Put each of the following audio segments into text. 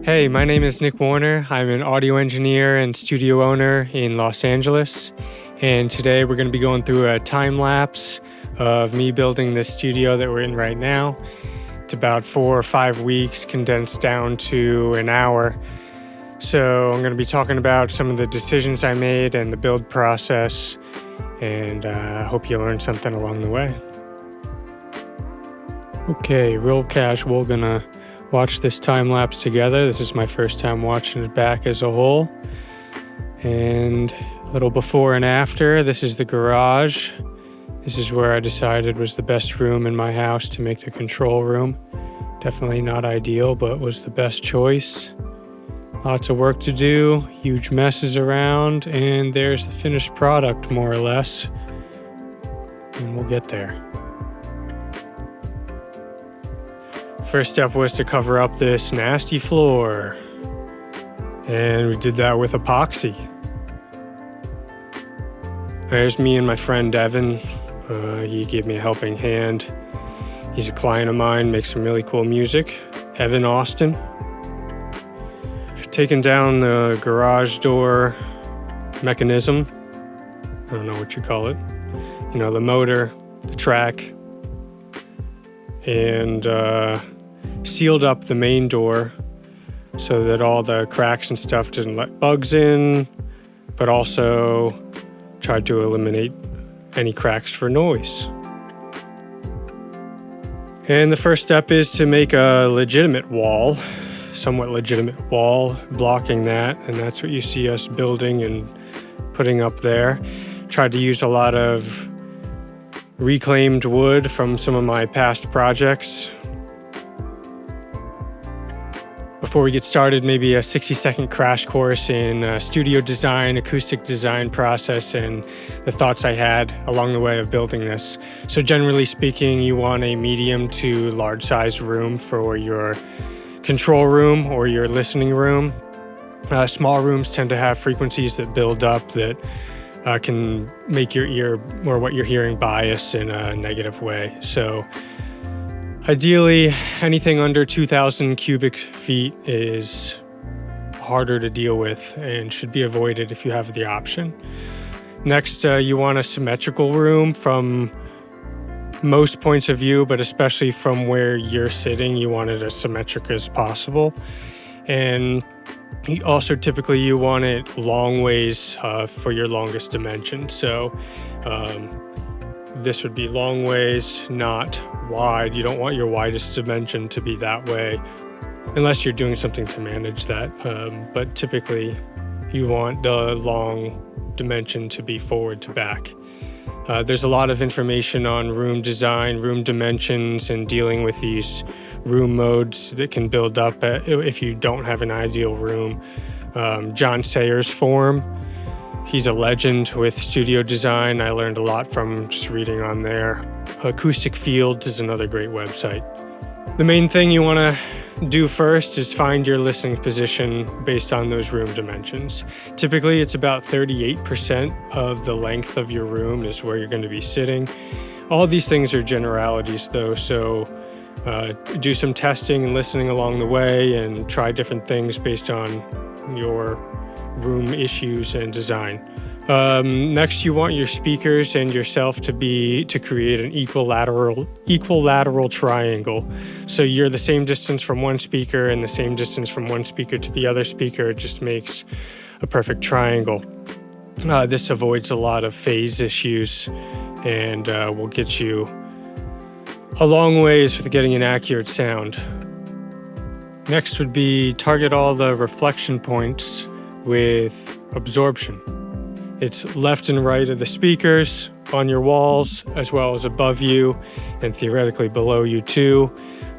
Hey, my name is Nick Warner. I'm an audio engineer and studio owner in Los Angeles. And today we're going to be going through a time lapse of me building this studio that we're in right now. It's about 4 or 5 weeks condensed down to an hour. So I'm going to be talking about some of the decisions I made and the build process. And I hope you learned something along the way. Okay, real casual, gonna watch this time lapse together. This is my first time watching it back as a whole. And a little before and after, this is the garage. This is where I decided was the best room in my house to make the control room. Definitely not ideal, but was the best choice. Lots of work to do, huge messes around, and there's the finished product, more or less. And we'll get there. First step was to cover up this nasty floor. And we did that with epoxy. There's me and my friend Evan. He gave me a helping hand. He's a client of mine, makes some really cool music. Evan Austin. Taken down the garage door mechanism. I don't know what you call it. You know, the motor, the track. And sealed up the main door so that all the cracks and stuff didn't let bugs in, but also tried to eliminate any cracks for noise. And the first step is to make a legitimate wall, somewhat legitimate wall, blocking that, and that's what you see us building and putting up there. Tried to use a lot of reclaimed wood from some of my past projects. Before we get started, maybe a 60-second crash course in studio design, acoustic design process, and the thoughts I had along the way of building this. So generally speaking, you want a medium to large size room for your control room or your listening room. Small rooms tend to have frequencies that build up that can make your ear or what you're hearing bias in a negative way. So ideally, anything under 2,000 cubic feet is harder to deal with and should be avoided if you have the option. Next, you want a symmetrical room from most points of view, but especially from where you're sitting, you want it as symmetric as possible. And also, typically, you want it long ways for your longest dimension. So this would be long ways, not wide. You don't want your widest dimension to be that way, unless you're doing something to manage that. But typically, you want the long dimension to be forward to back. There's a lot of information on room design, room dimensions, and dealing with these room modes that can build up if you don't have an ideal room. John Sayers forum, he's a legend with studio design. I learned a lot from just reading on there. Acoustic Fields is another great website. The main thing you want to do first is find your listening position based on those room dimensions. Typically, it's about 38% of the length of your room is where you're going to be sitting. All these things are generalities, though, so do some testing and listening along the way and try different things based on your room issues and design. Next, you want your speakers and yourself to create an equilateral triangle. So you're the same distance from one speaker and the same distance from one speaker to the other speaker. It just makes a perfect triangle. This avoids a lot of phase issues and will get you a long ways with getting an accurate sound. Next would be target all the reflection points with absorption. It's left and right of the speakers, on your walls, as well as above you, and theoretically below you too.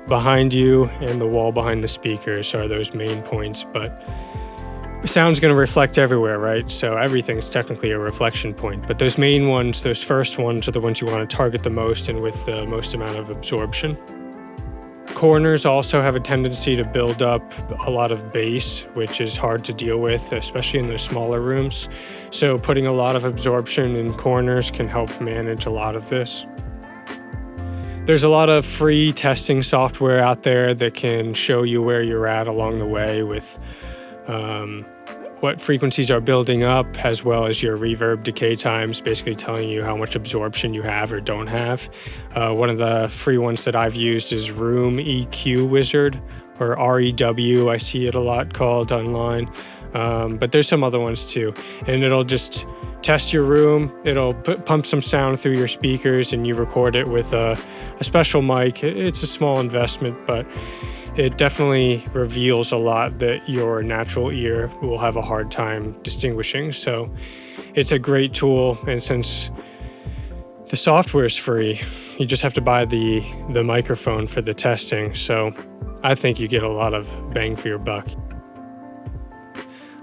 Behind you and the wall behind the speakers are those main points, but sound's going to reflect everywhere, right? So everything's technically a reflection point, but those main ones, those first ones, are the ones you want to target the most and with the most amount of absorption. Corners also have a tendency to build up a lot of bass, which is hard to deal with, especially in those smaller rooms. So putting a lot of absorption in corners can help manage a lot of this. There's a lot of free testing software out there that can show you where you're at along the way with what frequencies are building up, as well as your reverb decay times, basically telling you how much absorption you have or don't have. One of the free ones that I've used is Room EQ Wizard, or REW, I see it a lot called online. But there's some other ones too. And it'll just test your room. It'll pump some sound through your speakers, and you record it with a special mic. It's a small investment, but it definitely reveals a lot that your natural ear will have a hard time distinguishing. So it's a great tool, and since the software is free, you just have to buy the microphone for the testing. So I think you get a lot of bang for your buck.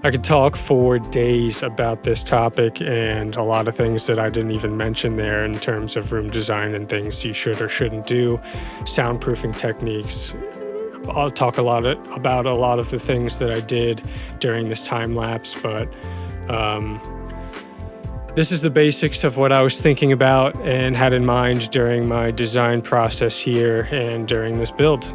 I could talk for days about this topic and a lot of things that I didn't even mention there in terms of room design and things you should or shouldn't do, soundproofing techniques. I'll talk about a lot of the things that I did during this time lapse, but this is the basics of what I was thinking about and had in mind during my design process here and during this build.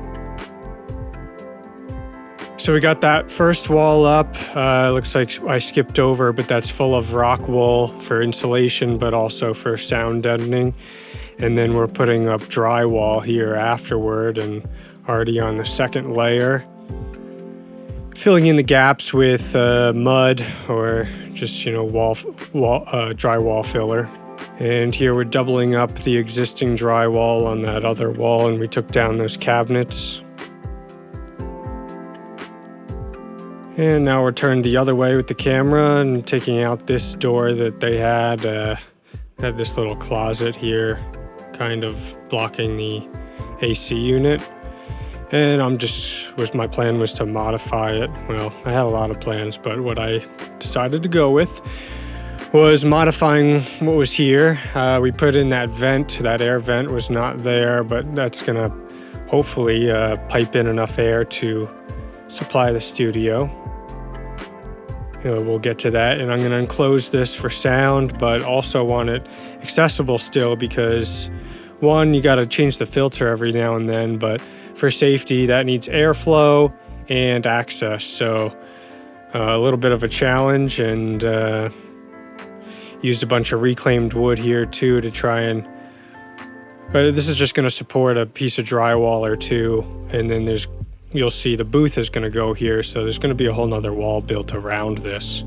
So we got that first wall up. Looks like I skipped over, but that's full of rock wool for insulation, but also for sound deadening. And then we're putting up drywall here afterward and already on the second layer. Filling in the gaps with mud or just, drywall filler. And here we're doubling up the existing drywall on that other wall, and we took down those cabinets. And now we're turned the other way with the camera and taking out this door that they had this little closet here, kind of blocking the AC unit. And my plan was to modify it. Well, I had a lot of plans, but what I decided to go with was modifying what was here. We put in that vent. That air vent was not there, but that's gonna hopefully pipe in enough air to supply the studio. We'll get to that, and I'm going to enclose this for sound, but also want it accessible still because, one, you got to change the filter every now and then, but for safety, that needs airflow and access. So a little bit of a challenge, and used a bunch of reclaimed wood here too to try and, but this is just going to support a piece of drywall or two, and then you'll see the booth is going to go here, so there's going to be a whole nother wall built around this.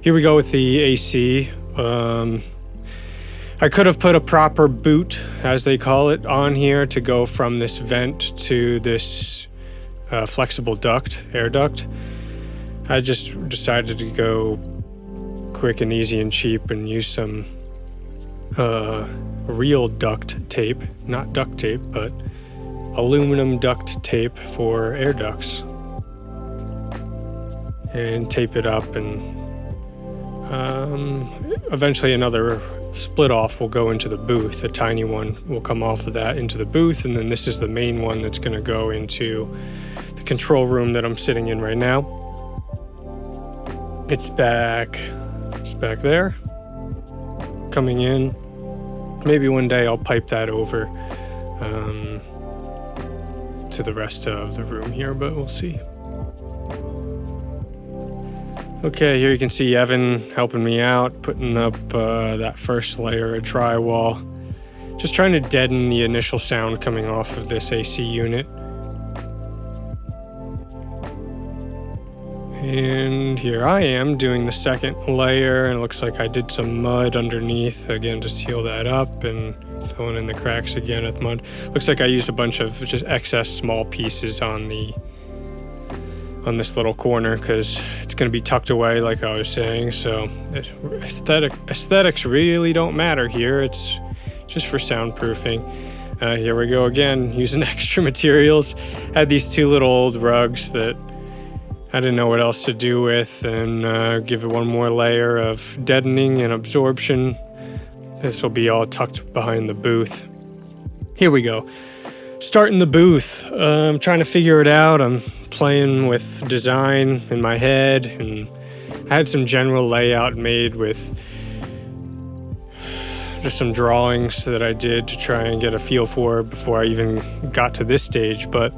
Here we go with the AC. I could have put a proper boot, as they call it, on here to go from this vent to this flexible air duct. I just decided to go quick and easy and cheap and use some real duct tape, not duct tape, but aluminum duct tape for air ducts, and tape it up, and eventually another split off will go into the booth. A tiny one will come off of that into the booth, and then this is the main one that's going to go into the control room that I'm sitting in right now. It's back there, coming in. Maybe one day I'll pipe that over to the rest of the room here, but we'll see. Okay, here you can see Evan helping me out, putting up that first layer of drywall. Just trying to deaden the initial sound coming off of this AC unit. And here I am doing the second layer, and it looks like I did some mud underneath, again, to seal that up, and filling in the cracks again with mud. Looks like I used a bunch of just excess small pieces on this little corner because it's going to be tucked away, like I was saying. So aesthetics really don't matter here. It's just for soundproofing. Here we go again, using extra materials. Had these two little old rugs that I didn't know what else to do with, and give it one more layer of deadening and absorption. This will be all tucked behind the booth. Here we go. Starting the booth. I'm trying to figure it out. I'm playing with design in my head, and I had some general layout made with Just some drawings that I did to try and get a feel for before I even got to this stage. But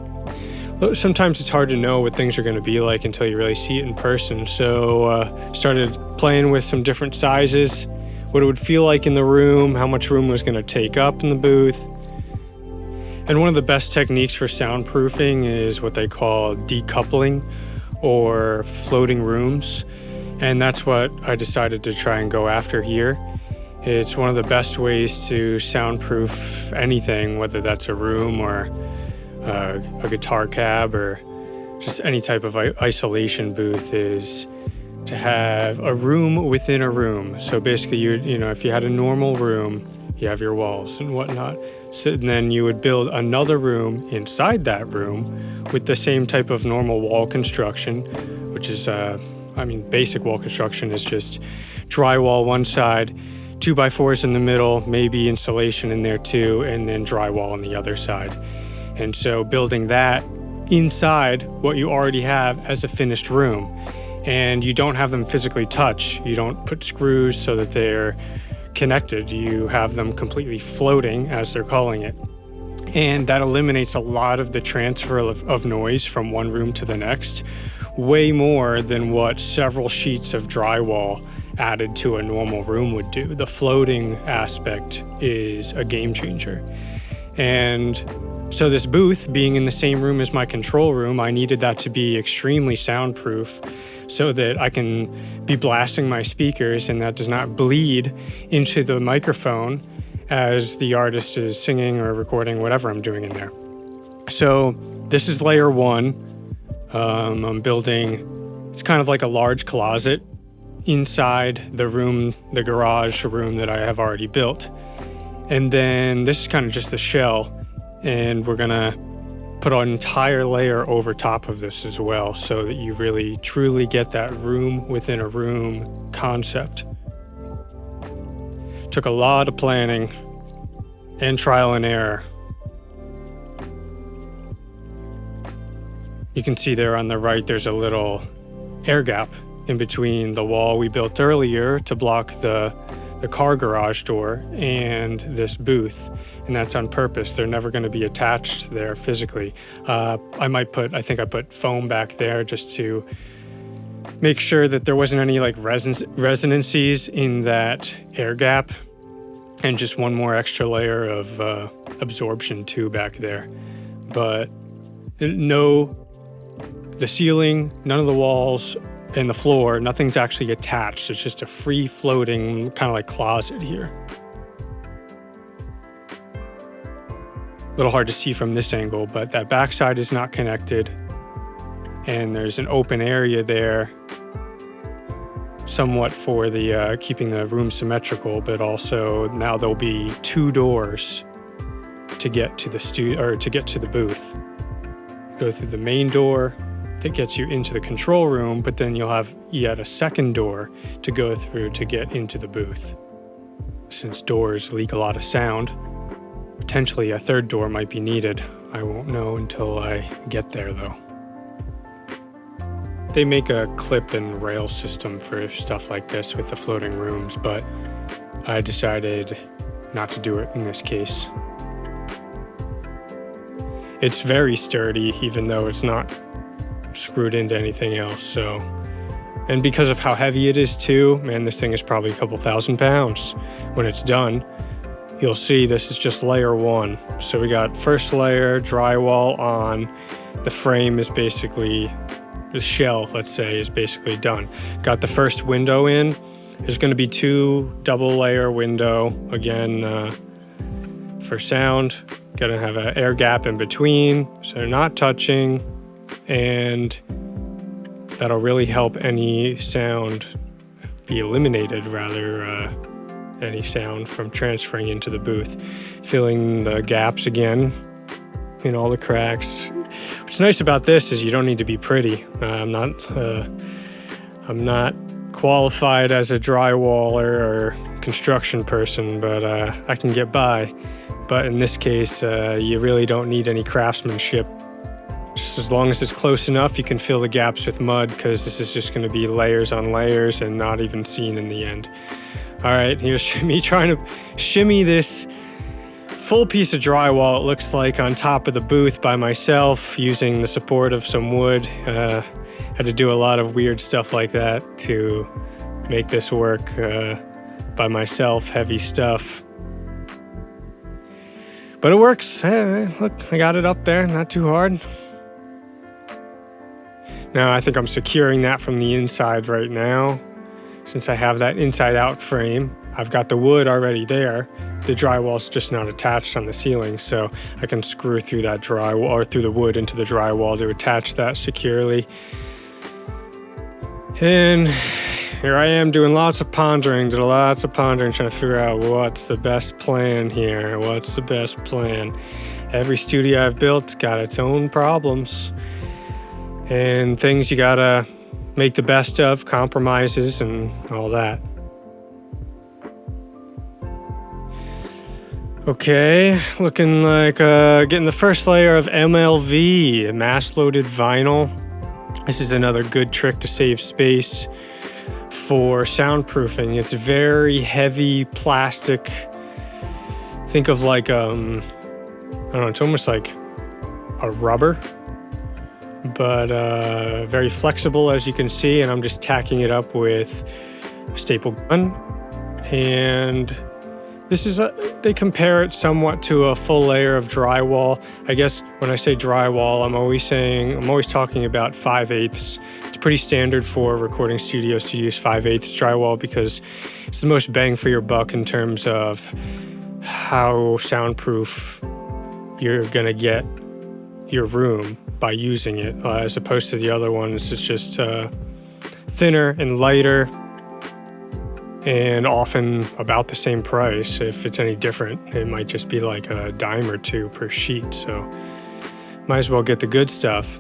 sometimes it's hard to know what things are going to be like until you really see it in person. So started playing with some different sizes, what it would feel like in the room, how much room was going to take up in the booth. And one of the best techniques for soundproofing is what they call decoupling or floating rooms. And that's what I decided to try and go after here. It's one of the best ways to soundproof anything, whether that's a room or a guitar cab or just any type of isolation booth, is to have a room within a room. So basically, if you had a normal room, you have your walls and whatnot. So then you would build another room inside that room with the same type of normal wall construction, which is, basic wall construction is just drywall one side, 2x4s in the middle, maybe insulation in there too, and then drywall on the other side. And so building that inside what you already have as a finished room. And you don't have them physically touch. You don't put screws so that they're connected. You have them completely floating, as they're calling it. And that eliminates a lot of the transfer of noise from one room to the next, way more than what several sheets of drywall added to a normal room would do. The floating aspect is a game changer. And so this booth being in the same room as my control room, I needed that to be extremely soundproof so that I can be blasting my speakers and that does not bleed into the microphone as the artist is singing or recording whatever I'm doing in there. So this is layer one. I'm building, it's kind of like a large closet inside the room, the garage room that I have already built. And then this is kind of just the shell, and we're gonna put an entire layer over top of this as well so that you really truly get that room within a room concept. Took a lot of planning and trial and error. You can see there on the right, there's a little air gap in between the wall we built earlier to block the car garage door and this booth. And that's on purpose. They're never going to be attached there physically. I think I put foam back there just to make sure that there wasn't any like resonancies in that air gap, and just one more extra layer of absorption too back there. But no, the ceiling, none of the walls, and the floor, nothing's actually attached. It's just a free floating kind of like closet here. A little hard to see from this angle, but that backside is not connected. And there's an open area there, somewhat for the keeping the room symmetrical, but also now there'll be two doors to get to the to get to the booth. Go through the main door that gets you into the control room, but then you'll have yet a second door to go through to get into the booth. Since doors leak a lot of sound, potentially a third door might be needed. I won't know until I get there though. They make a clip and rail system for stuff like this with the floating rooms, but I decided not to do it in this case. It's very sturdy, even though it's not screwed into anything else. And because of how heavy it is too, man, this thing is probably a couple 1,000 pounds when it's done. You'll see this is just layer one. So we got first layer drywall on. The frame is basically, the shell, let's say, is basically done. Got the first window in. There's going to be two double layer window again for sound. Got to have an air gap in between so they're not touching. And that'll really help any sound be eliminated, any sound from transferring into the booth. Filling the gaps again in all the cracks. What's nice about this is you don't need to be pretty. I'm not qualified as a drywaller or construction person, but I can get by. But in this case, you really don't need any craftsmanship. Just as long as it's close enough, you can fill the gaps with mud, because this is just going to be layers on layers and not even seen in the end. All right, here's me trying to shimmy this full piece of drywall, it looks like, on top of the booth by myself using the support of some wood. Had to do a lot of weird stuff like that to make this work by myself, heavy stuff. But it works. Look, I got it up there, not too hard. Now I think I'm securing that from the inside right now. Since I have that inside-out frame, I've got the wood already there. The drywall's just not attached on the ceiling, so I can screw through that drywall or through the wood into the drywall to attach that securely. And here I am doing lots of pondering, trying to figure out what's the best plan here. What's the best plan? Every studio I've built's got its own problems and things you gotta make the best of, compromises and all that. Okay, looking like getting the first layer of MLV, mass-loaded vinyl. This is another good trick to save space for soundproofing. It's very heavy plastic. Think of like, I don't know, it's almost like a rubber, but very flexible, as you can see, and I'm just tacking it up with a staple gun. And this is they compare it somewhat to a full layer of drywall. I guess when I say drywall, I'm always talking about 5/8. It's pretty standard for recording studios to use 5/8 drywall because it's the most bang for your buck in terms of how soundproof you're gonna get your room by using it, as opposed to the other ones. It's just thinner and lighter, and often about the same price. If it's any different, it might just be like a dime or two per sheet, so might as well get the good stuff.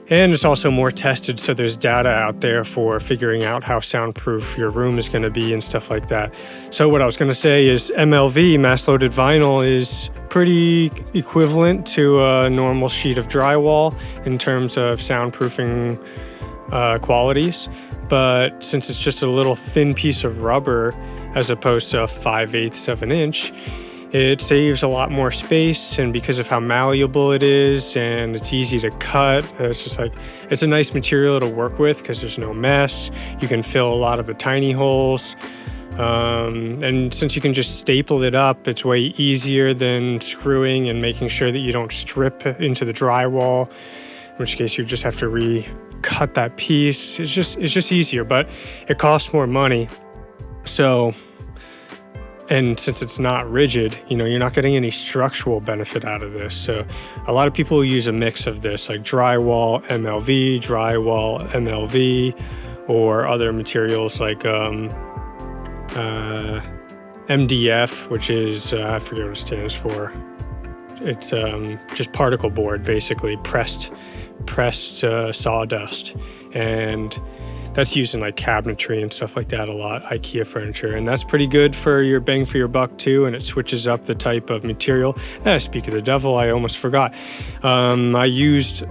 And it's also more tested, so there's data out there for figuring out how soundproof your room is going to be and stuff like that. So what I was going to say is MLV, mass-loaded vinyl, is pretty equivalent to a normal sheet of drywall in terms of soundproofing qualities. But since it's just a little thin piece of rubber as opposed to 5/8 of an inch, it saves a lot more space, and because of how malleable it is and it's easy to cut, it's just like, it's a nice material to work with because there's no mess. You can fill a lot of the tiny holes. And since you can just staple it up, it's way easier than screwing and making sure that you don't strip into the drywall, in which case you just have to recut that piece. It's just easier, but it costs more money. So, and since it's not rigid, you're not getting any structural benefit out of this. So a lot of people use a mix of this, like drywall MLV, or other materials like MDF, which is, I forget what it stands for. It's just particle board, basically, pressed sawdust. And that's used in like cabinetry and stuff like that a lot, IKEA furniture. And that's pretty good for your bang for your buck too, and it switches up the type of material. Speak of the devil, I almost forgot. I used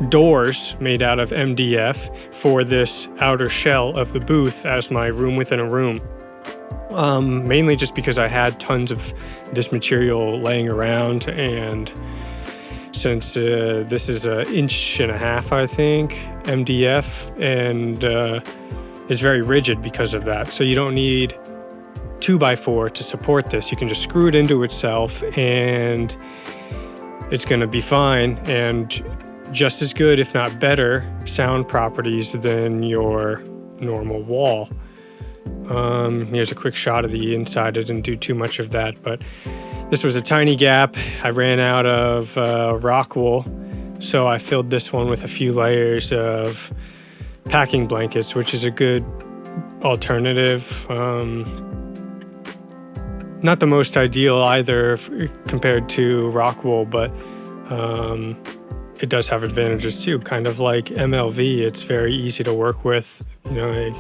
doors made out of MDF for this outer shell of the booth as my room within a room. Mainly just because I had tons of this material laying around, and since this is 1.5 inches, I think, MDF, and is very rigid because of that. So you don't need 2x4 to support this. You can just screw it into itself and it's going to be fine, and just as good, if not better, sound properties than your normal wall. Here's a quick shot of the inside. I didn't do too much of that, but this was a tiny gap. I ran out of rock wool, so I filled this one with a few layers of packing blankets, which is a good alternative. Not the most ideal either compared to rock wool, but it does have advantages too. Kind of like MLV, it's very easy to work with. A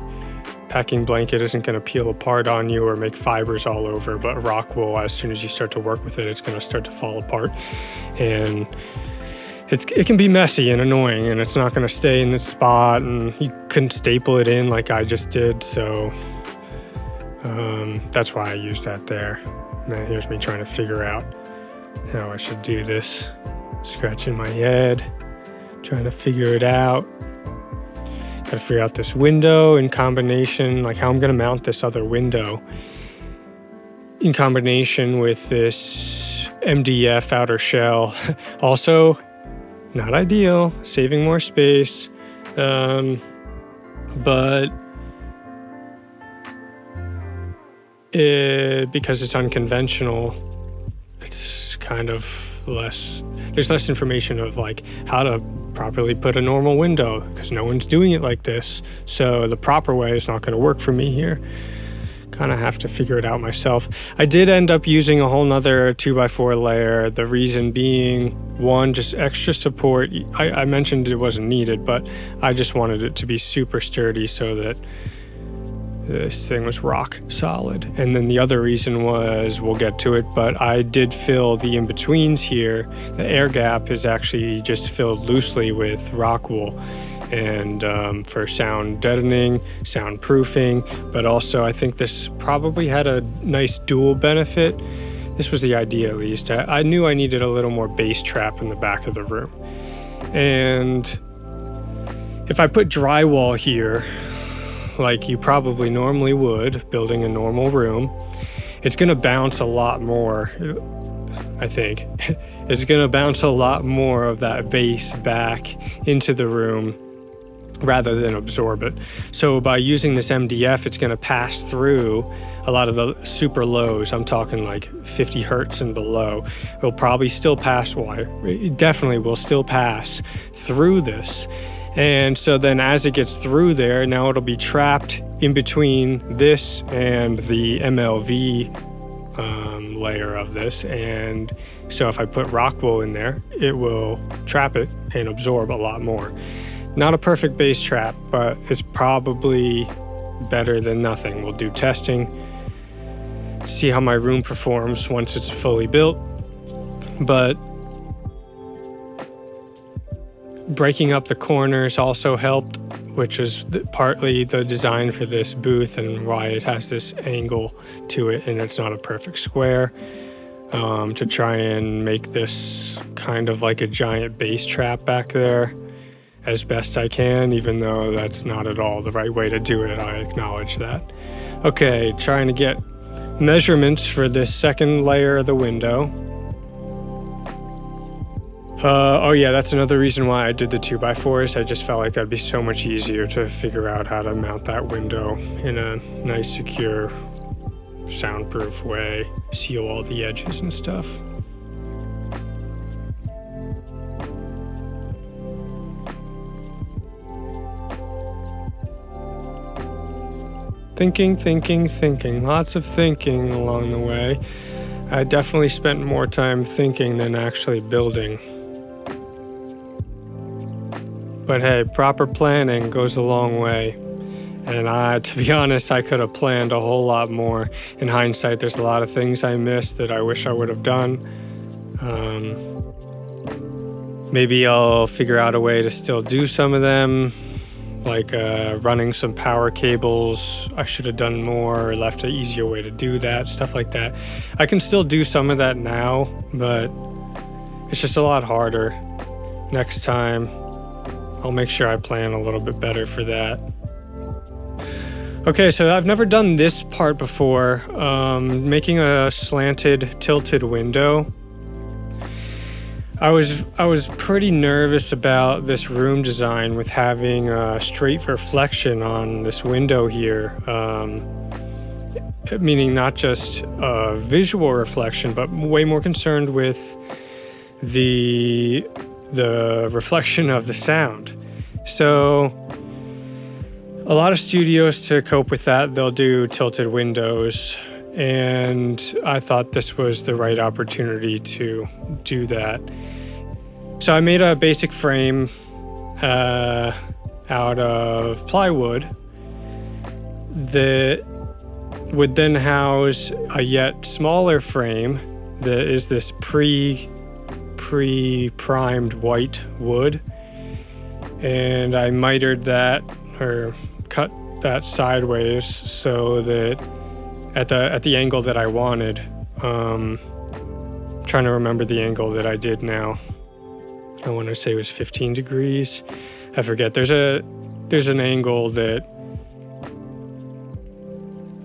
packing blanket isn't going to peel apart on you or make fibers all over, but rock wool, as soon as you start to work with it, it's going to start to fall apart, and it can be messy and annoying, and it's not going to stay in its spot, and you couldn't staple it in like I just did. So That's why I used that there. And then here's me trying to figure out how I should do this. Scratching my head, trying to figure it out. Gotta figure out this window in combination, like how I'm gonna mount this other window in combination with this MDF outer shell. Also, not ideal, saving more space, but because it's unconventional, it's kind of there's less information of like how to properly put a normal window because no one's doing it like this. So the proper way is not going to work for me here. Kind of have to figure it out myself. I did end up using a whole nother 2x4 layer. The reason being, one, just extra support. I mentioned it wasn't needed, but I just wanted it to be super sturdy so that this thing was rock solid. And then the other reason was, we'll get to it, but I did fill the in-betweens here. The air gap is actually just filled loosely with rock wool. And for sound deadening, soundproofing, but also I think this probably had a nice dual benefit. This was the idea, at least. I knew I needed a little more bass trap in the back of the room. And if I put drywall here, like you probably normally would, building a normal room, it's gonna bounce a lot more, I think. It's gonna bounce a lot more of that bass back into the room rather than absorb it. So by using this MDF, it's gonna pass through a lot of the super lows. I'm talking like 50 hertz and below. It'll probably still pass, it definitely will still pass through this. And so then as it gets through there, now it'll be trapped in between this and the MLV layer of this. And so if I put rock wool in there, it will trap it and absorb a lot more. Not a perfect bass trap, but it's probably better than nothing. We'll do testing, see how my room performs once it's fully built. But breaking up the corners also helped, which is partly the design for this booth and why it has this angle to it and it's not a perfect square, to try and make this kind of like a giant bass trap back there as best I can, even though that's not at all the right way to do it. I acknowledge that. Okay, trying to get measurements for this second layer of the window. Oh yeah, that's another reason why I did the 2x4s. I just felt like that'd be so much easier to figure out how to mount that window in a nice, secure, soundproof way, seal all the edges and stuff. Thinking, lots of thinking along the way. I definitely spent more time thinking than actually building. But hey, proper planning goes a long way. And to be honest, I could have planned a whole lot more. In hindsight, there's a lot of things I missed that I wish I would have done. Maybe I'll figure out a way to still do some of them, like running some power cables. I should have done more or left an easier way to do that, stuff like that. I can still do some of that now, but it's just a lot harder. Next time, I'll make sure I plan a little bit better for that. Okay, so I've never done this part before, making a slanted, tilted window. I was pretty nervous about this room design with having a straight reflection on this window here, meaning not just a visual reflection, but way more concerned with the reflection of the sound. So a lot of studios, to cope with that, they'll do tilted windows, and I thought this was the right opportunity to do that. So I made a basic frame out of plywood that would then house a yet smaller frame that is this pre-primed white wood. And I mitered that, or cut that sideways so that at the angle that I wanted. Trying to remember the angle that I did now. I want to say it was 15 degrees. I forget. There's an angle that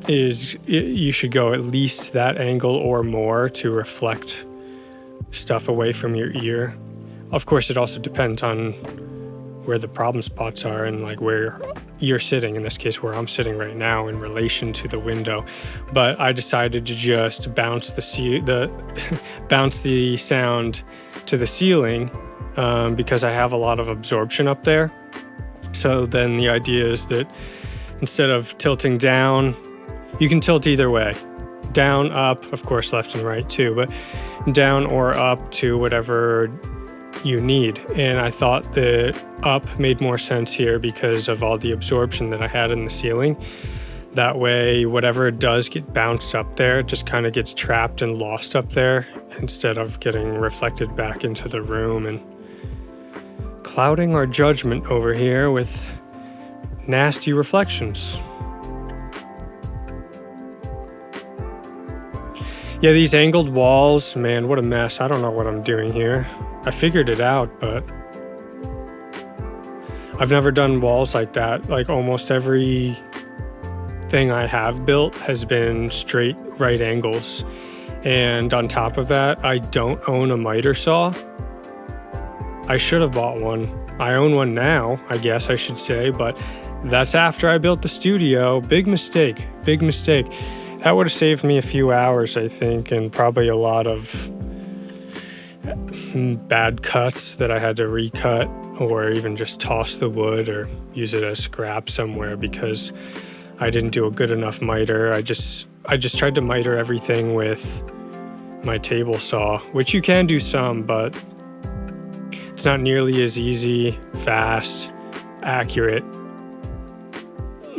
you should go at least that angle or more to reflect stuff away from your ear. Of course, it also depends on where the problem spots are and like where you're sitting, in this case where I'm sitting right now in relation to the window. But I decided to just bounce bounce the sound to the ceiling because I have a lot of absorption up there. So then the idea is that instead of tilting down, you can tilt either way. Down, up, of course left and right too, but down or up to whatever you need. And I thought that up made more sense here because of all the absorption that I had in the ceiling. That way, whatever does get bounced up there just kind of gets trapped and lost up there instead of getting reflected back into the room and clouding our judgment over here with nasty reflections. Yeah, these angled walls, man, what a mess. I don't know what I'm doing here. I figured it out, but I've never done walls like that. Like almost every thing I have built has been straight right angles. And on top of that, I don't own a miter saw. I should have bought one. I own one now, I guess I should say, but that's after I built the studio. Big mistake, big mistake. That would have saved me a few hours, I think, and probably a lot of bad cuts that I had to recut or even just toss the wood or use it as scrap somewhere because I didn't do a good enough miter. I just tried to miter everything with my table saw, which you can do some, but it's not nearly as easy, fast, accurate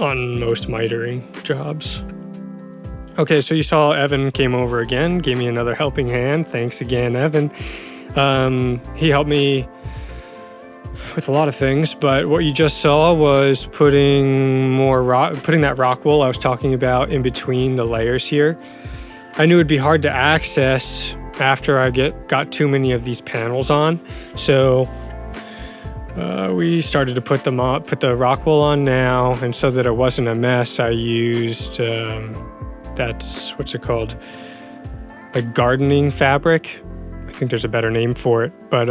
on most mitering jobs. Okay, so you saw Evan came over again, gave me another helping hand. Thanks again, Evan. He helped me with a lot of things, but what you just saw was putting that rock wool I was talking about in between the layers here. I knew it'd be hard to access after I got too many of these panels on, so we started to put the rock wool on now, and so that it wasn't a mess, I used that's what's it called? Like gardening fabric. I think there's a better name for it, but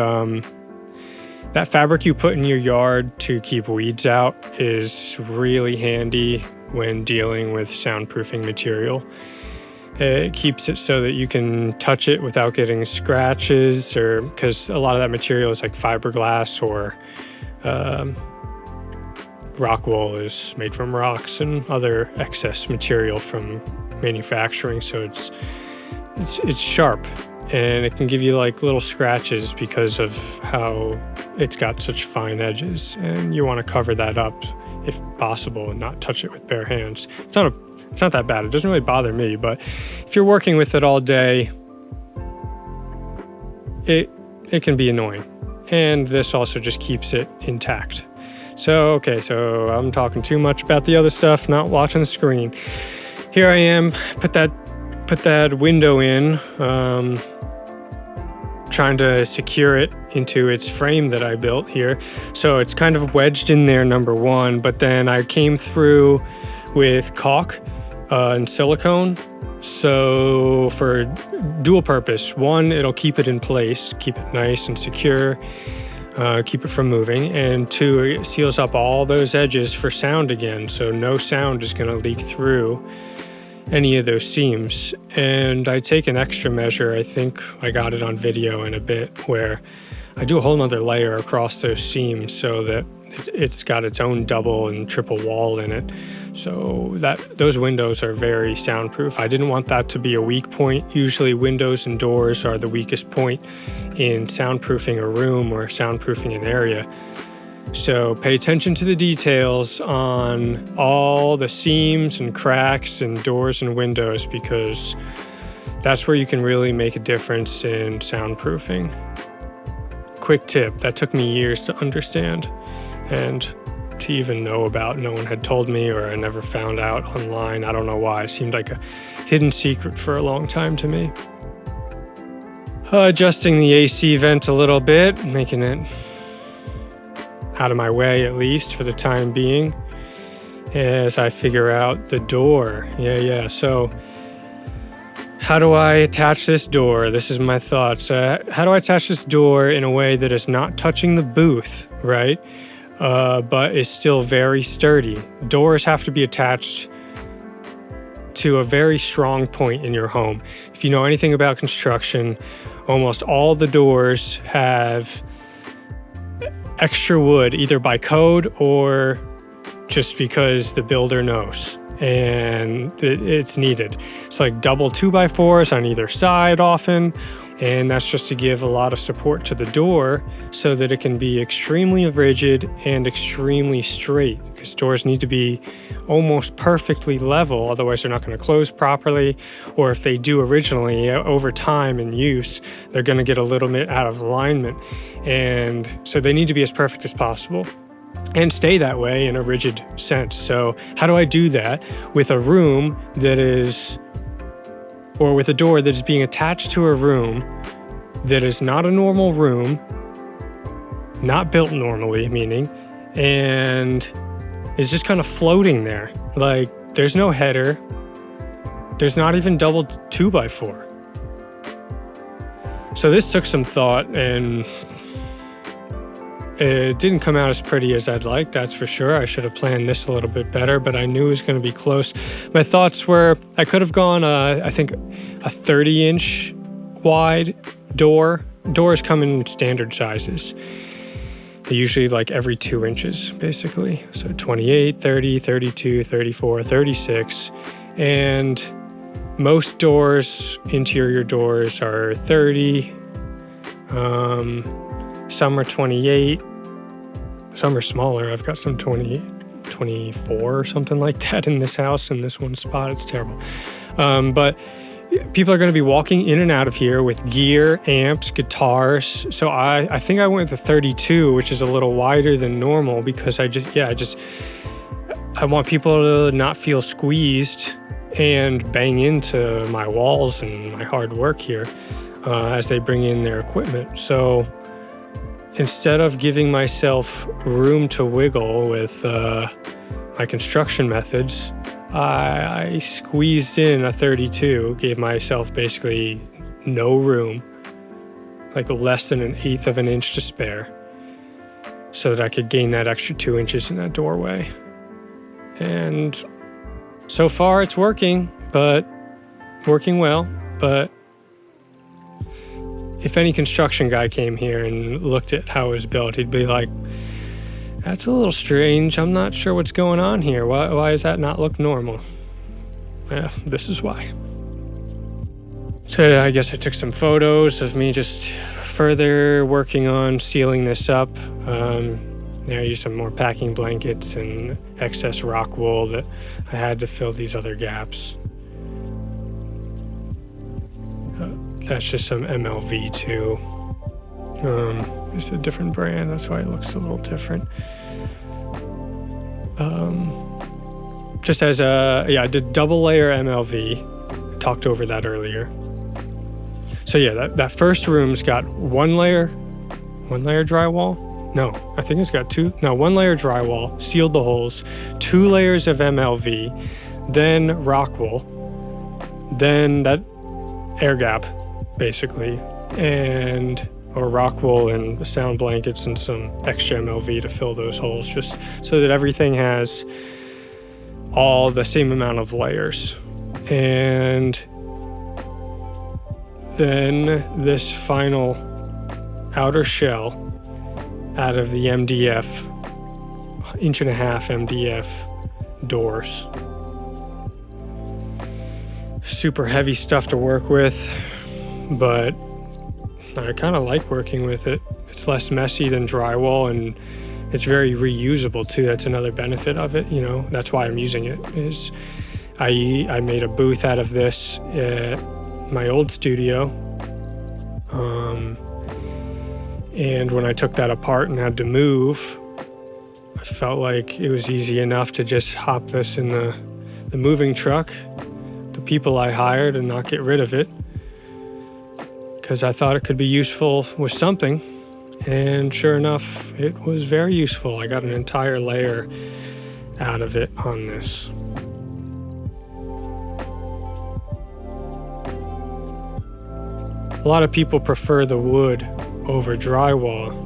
that fabric you put in your yard to keep weeds out is really handy when dealing with soundproofing material. It keeps it so that you can touch it without getting scratches, or because a lot of that material is like fiberglass or rock wool is made from rocks and other excess material from manufacturing, so it's sharp and it can give you like little scratches because of how it's got such fine edges, and you want to cover that up if possible and not touch it with bare hands. It's not that bad. It doesn't really bother me, but if you're working with it all day, it can be annoying, and this also just keeps it intact. So I'm talking too much about the other stuff, not watching the screen. Here I am, put that window in, trying to secure it into its frame that I built here. So it's kind of wedged in there, number one, but then I came through with caulk and silicone. So for dual purpose, one, it'll keep it in place, keep it nice and secure, keep it from moving, and two, it seals up all those edges for sound again, so no sound is going to leak through any of those seams. And I take an extra measure, I think I got it on video in a bit, where I do a whole nother layer across those seams so that it's got its own double and triple wall in it, so that those windows are very soundproof. I didn't want that to be a weak point. Usually windows and doors are the weakest point in soundproofing a room or soundproofing an area. So pay attention to the details on all the seams and cracks and doors and windows, because that's where you can really make a difference in soundproofing. Quick tip, that took me years to understand, and to even know about. No one had told me, or I never found out online. I don't know why. It seemed like a hidden secret for a long time to me. Adjusting the AC vent a little bit, making it out of my way at least for the time being, as I figure out the door. So how do I attach this door? This is my thoughts. How do I attach this door in a way that is not touching the booth, right? But is still very sturdy. Doors have to be attached to a very strong point in your home. If you know anything about construction, almost all the doors have extra wood, either by code or just because the builder knows and it's needed. It's like double 2x4s on either side often, and that's just to give a lot of support to the door so that it can be extremely rigid and extremely straight, because doors need to be almost perfectly level, otherwise they're not going to close properly, or if they do originally, over time in use, they're going to get a little bit out of alignment, and so they need to be as perfect as possible and stay that way in a rigid sense. So how do I do that with a room that is, or with a door that is being attached to a room that is not a normal room, not built normally, meaning, and is just kind of floating there? Like, there's no header. There's not even double 2x4. So this took some thought, and it didn't come out as pretty as I'd like, that's for sure. I should have planned this a little bit better, but I knew it was going to be close. My thoughts were I could have gone, I think, a 30-inch wide door. Doors come in standard sizes. They're usually like every 2 inches, basically. So 28, 30, 32, 34, 36. And most doors, interior doors, are 30. Some are 28, some are smaller. I've got some 24 or something like that in this house, in this one spot. It's terrible. But people are going to be walking in and out of here with gear, amps, guitars. So I think I went with a 32, which is a little wider than normal, because I want people to not feel squeezed and bang into my walls and my hard work here as they bring in their equipment. So instead of giving myself room to wiggle with my construction methods, I squeezed in a 32, gave myself basically no room, like less than 1/8 of an inch to spare, so that I could gain that extra 2 inches in that doorway. And so far it's working well, but if any construction guy came here and looked at how it was built, he'd be like, that's a little strange. I'm not sure what's going on here. Why does that not look normal? Yeah, this is why. So I guess I took some photos of me just further working on sealing this up. I used some more packing blankets and excess rock wool that I had to fill these other gaps. That's just some MLV too. It's a different brand, that's why it looks a little different. Just as I did double layer MLV. I talked over that earlier. So yeah, that first room's got one layer drywall. No, I think it's got one layer drywall, sealed the holes, 2 layers of MLV, then rock wool, then that air gap, basically, or rock wool and sound blankets and some extra MLV to fill those holes, just so that everything has all the same amount of layers. And then this final outer shell out of the MDF, 1.5 inch MDF doors. Super heavy stuff to work with, but I kind of like working with it. It's less messy than drywall, and it's very reusable too. That's another benefit of it, That's why I'm using it. Is I made a booth out of this at my old studio. And when I took that apart and had to move, I felt like it was easy enough to just hop this in the moving truck, the people I hired, and not get rid of it, because I thought it could be useful with something. And sure enough, it was very useful. I got an entire layer out of it on this. A lot of people prefer the wood over drywall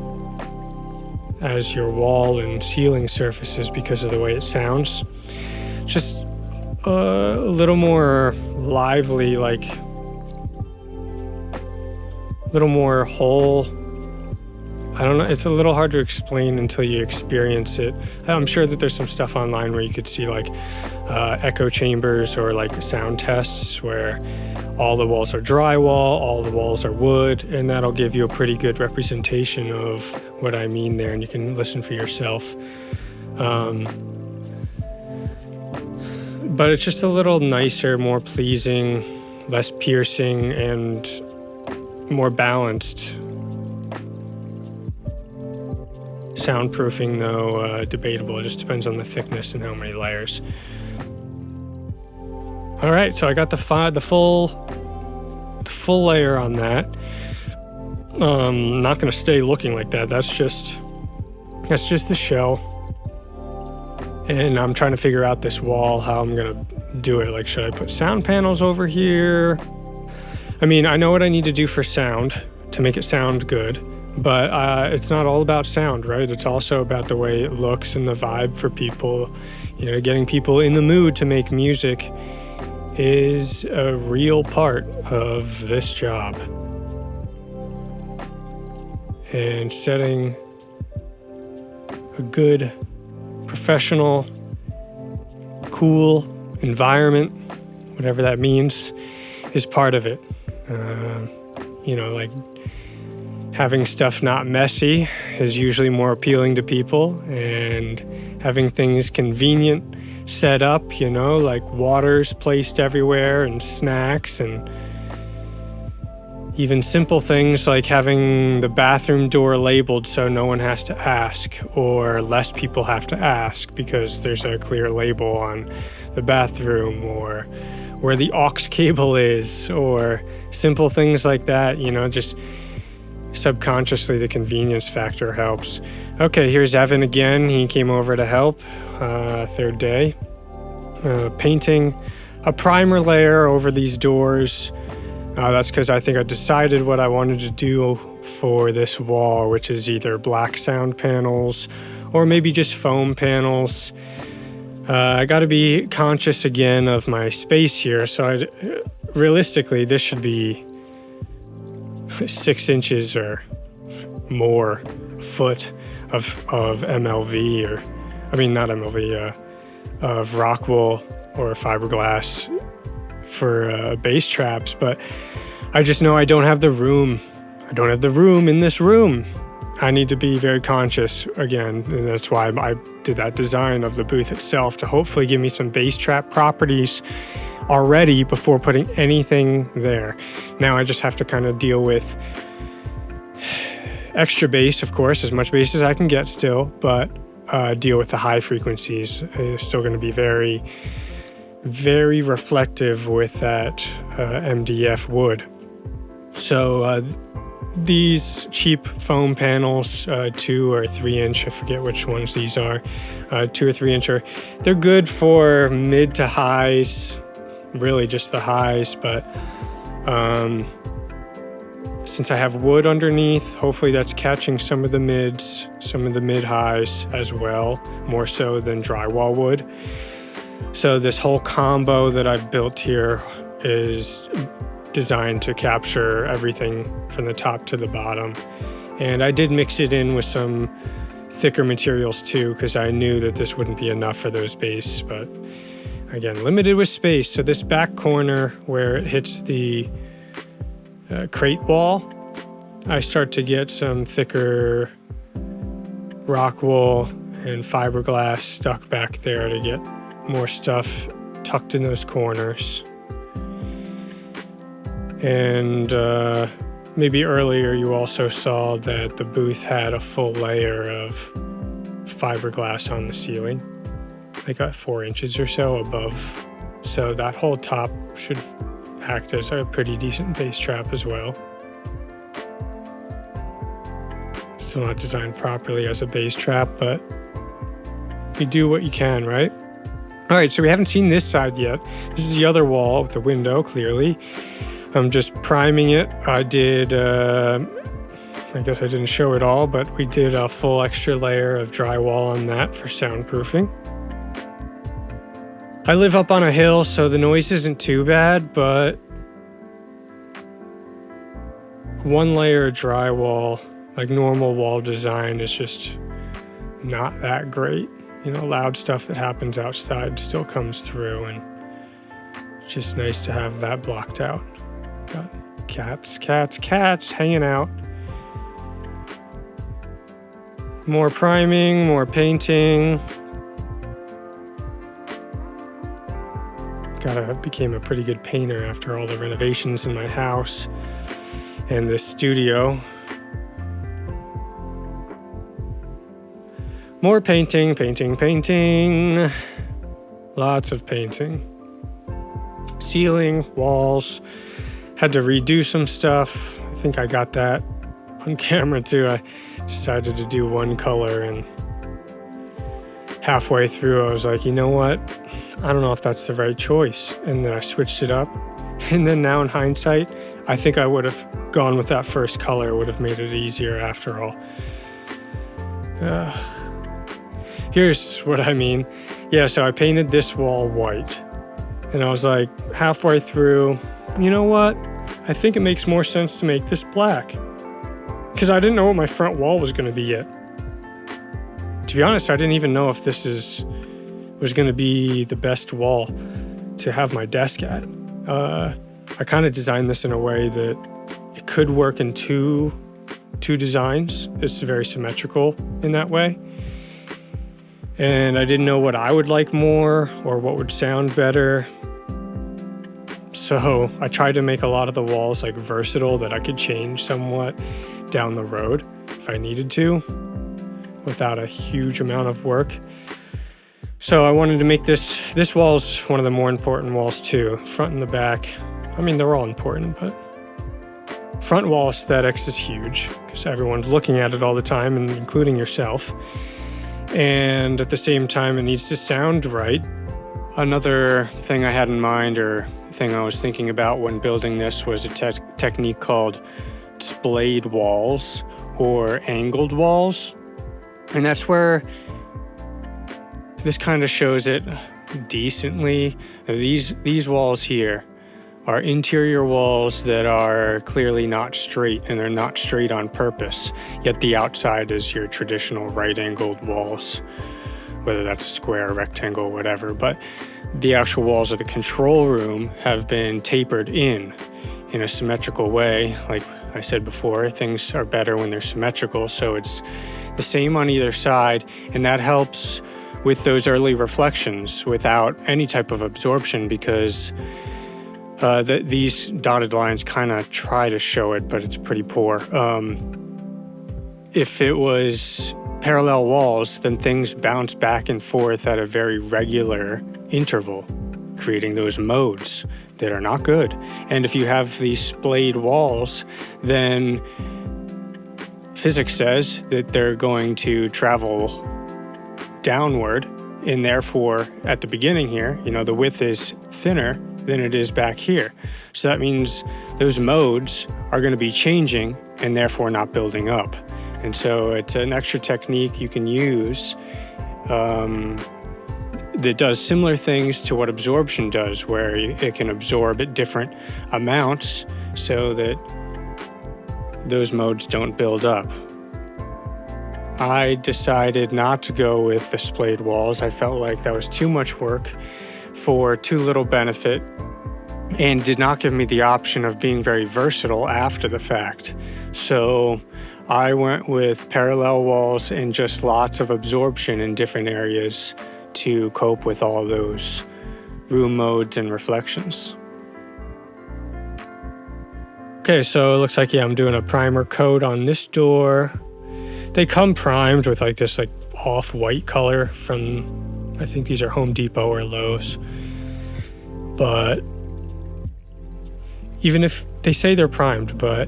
as your wall and ceiling surfaces because of the way it sounds. Just a little more lively, like a little more whole. I don't know, it's a little hard to explain until you experience it. I'm sure that there's some stuff online where you could see like echo chambers or like sound tests where all the walls are drywall, all the walls are wood, and that'll give you a pretty good representation of what I mean there, and you can listen for yourself. But it's just a little nicer, more pleasing, less piercing, and more balanced. Soundproofing, though, debatable. It just depends on the thickness and how many layers. All right, so I got the full layer on that. Not going to stay looking like that. That's just the shell. And I'm trying to figure out this wall, how I'm going to do it. Like, should I put sound panels over here? I mean, I know what I need to do for sound to make it sound good. But it's not all about sound, right? It's also about the way it looks and the vibe for people. You know, getting people in the mood to make music is a real part of this job. And setting a good, professional, cool environment, whatever that means, is part of it. You know, like, having stuff not messy is usually more appealing to people, and having things convenient set up, you know, like waters placed everywhere and snacks, and even simple things like having the bathroom door labeled so no one has to ask, or less people have to ask because there's a clear label on the bathroom, or where the aux cable is, or simple things like that, you know, just subconsciously the convenience factor helps. Okay, here's Evan again. He came over to help, third day. Painting a primer layer over these doors. That's because I think I decided what I wanted to do for this wall, which is either black sound panels or maybe just foam panels. I got to be conscious again of my space here. So realistically, this should be 6 inches or more foot of MLV, or I mean not MLV, of rock wool or fiberglass for bass traps. But I just know I don't have the room. I don't have the room in this room. I need to be very conscious again, and that's why I did that design of the booth itself, to hopefully give me some bass trap properties already before putting anything there. Now I just have to kind of deal with extra bass, of course, as much bass as I can get still, but deal with the high frequencies. It's still going to be very, very reflective with that MDF wood. So these cheap foam panels, 2 or 3 inch, I forget which ones these are, 2 or 3 incher, they're good for mid to highs, really just the highs, but since I have wood underneath, hopefully that's catching some of the mids, some of the mid highs as well, more so than drywall wood. So this whole combo that I've built here is designed to capture everything from the top to the bottom. And I did mix it in with some thicker materials too, because I knew that this wouldn't be enough for those bass, but again, limited with space. So this back corner where it hits the crate wall, I start to get some thicker rock wool and fiberglass stuck back there to get more stuff tucked in those corners. And maybe earlier you also saw that the booth had a full layer of fiberglass on the ceiling, like 4 inches or so above. So that whole top should act as a pretty decent bass trap as well. Still not designed properly as a bass trap, but you do what you can, right? All right, so we haven't seen this side yet. This is the other wall with the window, clearly. I'm just priming it. I did, I guess I didn't show it all, but we did a full extra layer of drywall on that for soundproofing. I live up on a hill, so the noise isn't too bad, but one layer of drywall, like normal wall design, is just not that great. You know, loud stuff that happens outside still comes through, and it's just nice to have that blocked out. Got cats hanging out. More priming, more painting. Became a pretty good painter after all the renovations in my house and the studio. More painting. Lots of painting. Ceiling, walls. Had to redo some stuff. I think I got that on camera too. I decided to do one color, and halfway through I was like, you know what? I don't know if that's the right choice. And then I switched it up. And then now in hindsight, I think I would have gone with that first color. It would have made it easier after all. Here's what I mean. Yeah, so I painted this wall white. And I was like, halfway through, you know what? I think it makes more sense to make this black. Because I didn't know what my front wall was going to be yet. To be honest, I didn't even know if this was going to be the best wall to have my desk at. I kind of designed this in a way that it could work in two designs. It's very symmetrical in that way. And I didn't know what I would like more or what would sound better. So I tried to make a lot of the walls like versatile, that I could change somewhat down the road if I needed to without a huge amount of work. So I wanted to make this wall's one of the more important walls too, front and the back. I mean, they're all important, but front wall aesthetics is huge because everyone's looking at it all the time, and including yourself. And at the same time, it needs to sound right. Another thing I had in mind, or thing I was thinking about when building this, was a technique called splayed walls or angled walls. And that's where this kind of shows it decently. These walls here are interior walls that are clearly not straight, and they're not straight on purpose, yet the outside is your traditional right-angled walls, whether that's a square, rectangle, whatever. But the actual walls of the control room have been tapered in a symmetrical way. Like I said before, things are better when they're symmetrical, so it's the same on either side, and that helps with those early reflections without any type of absorption, because these dotted lines kind of try to show it, but it's pretty poor. If it was parallel walls, then things bounce back and forth at a very regular interval, creating those modes that are not good. And if you have these splayed walls, then physics says that they're going to travel downward, and therefore at the beginning here, the width is thinner than it is back here. So that means those modes are going to be changing and therefore not building up. And so it's an extra technique you can use that does similar things to what absorption does, where it can absorb at different amounts so that those modes don't build up. I decided not to go with the splayed walls. I felt like that was too much work for too little benefit, and did not give me the option of being very versatile after the fact. So I went with parallel walls and just lots of absorption in different areas to cope with all those room modes and reflections. Okay, so it looks like, I'm doing a primer coat on this door. They come primed with this off-white color from, I think these are Home Depot or Lowe's. But even if they say they're primed, but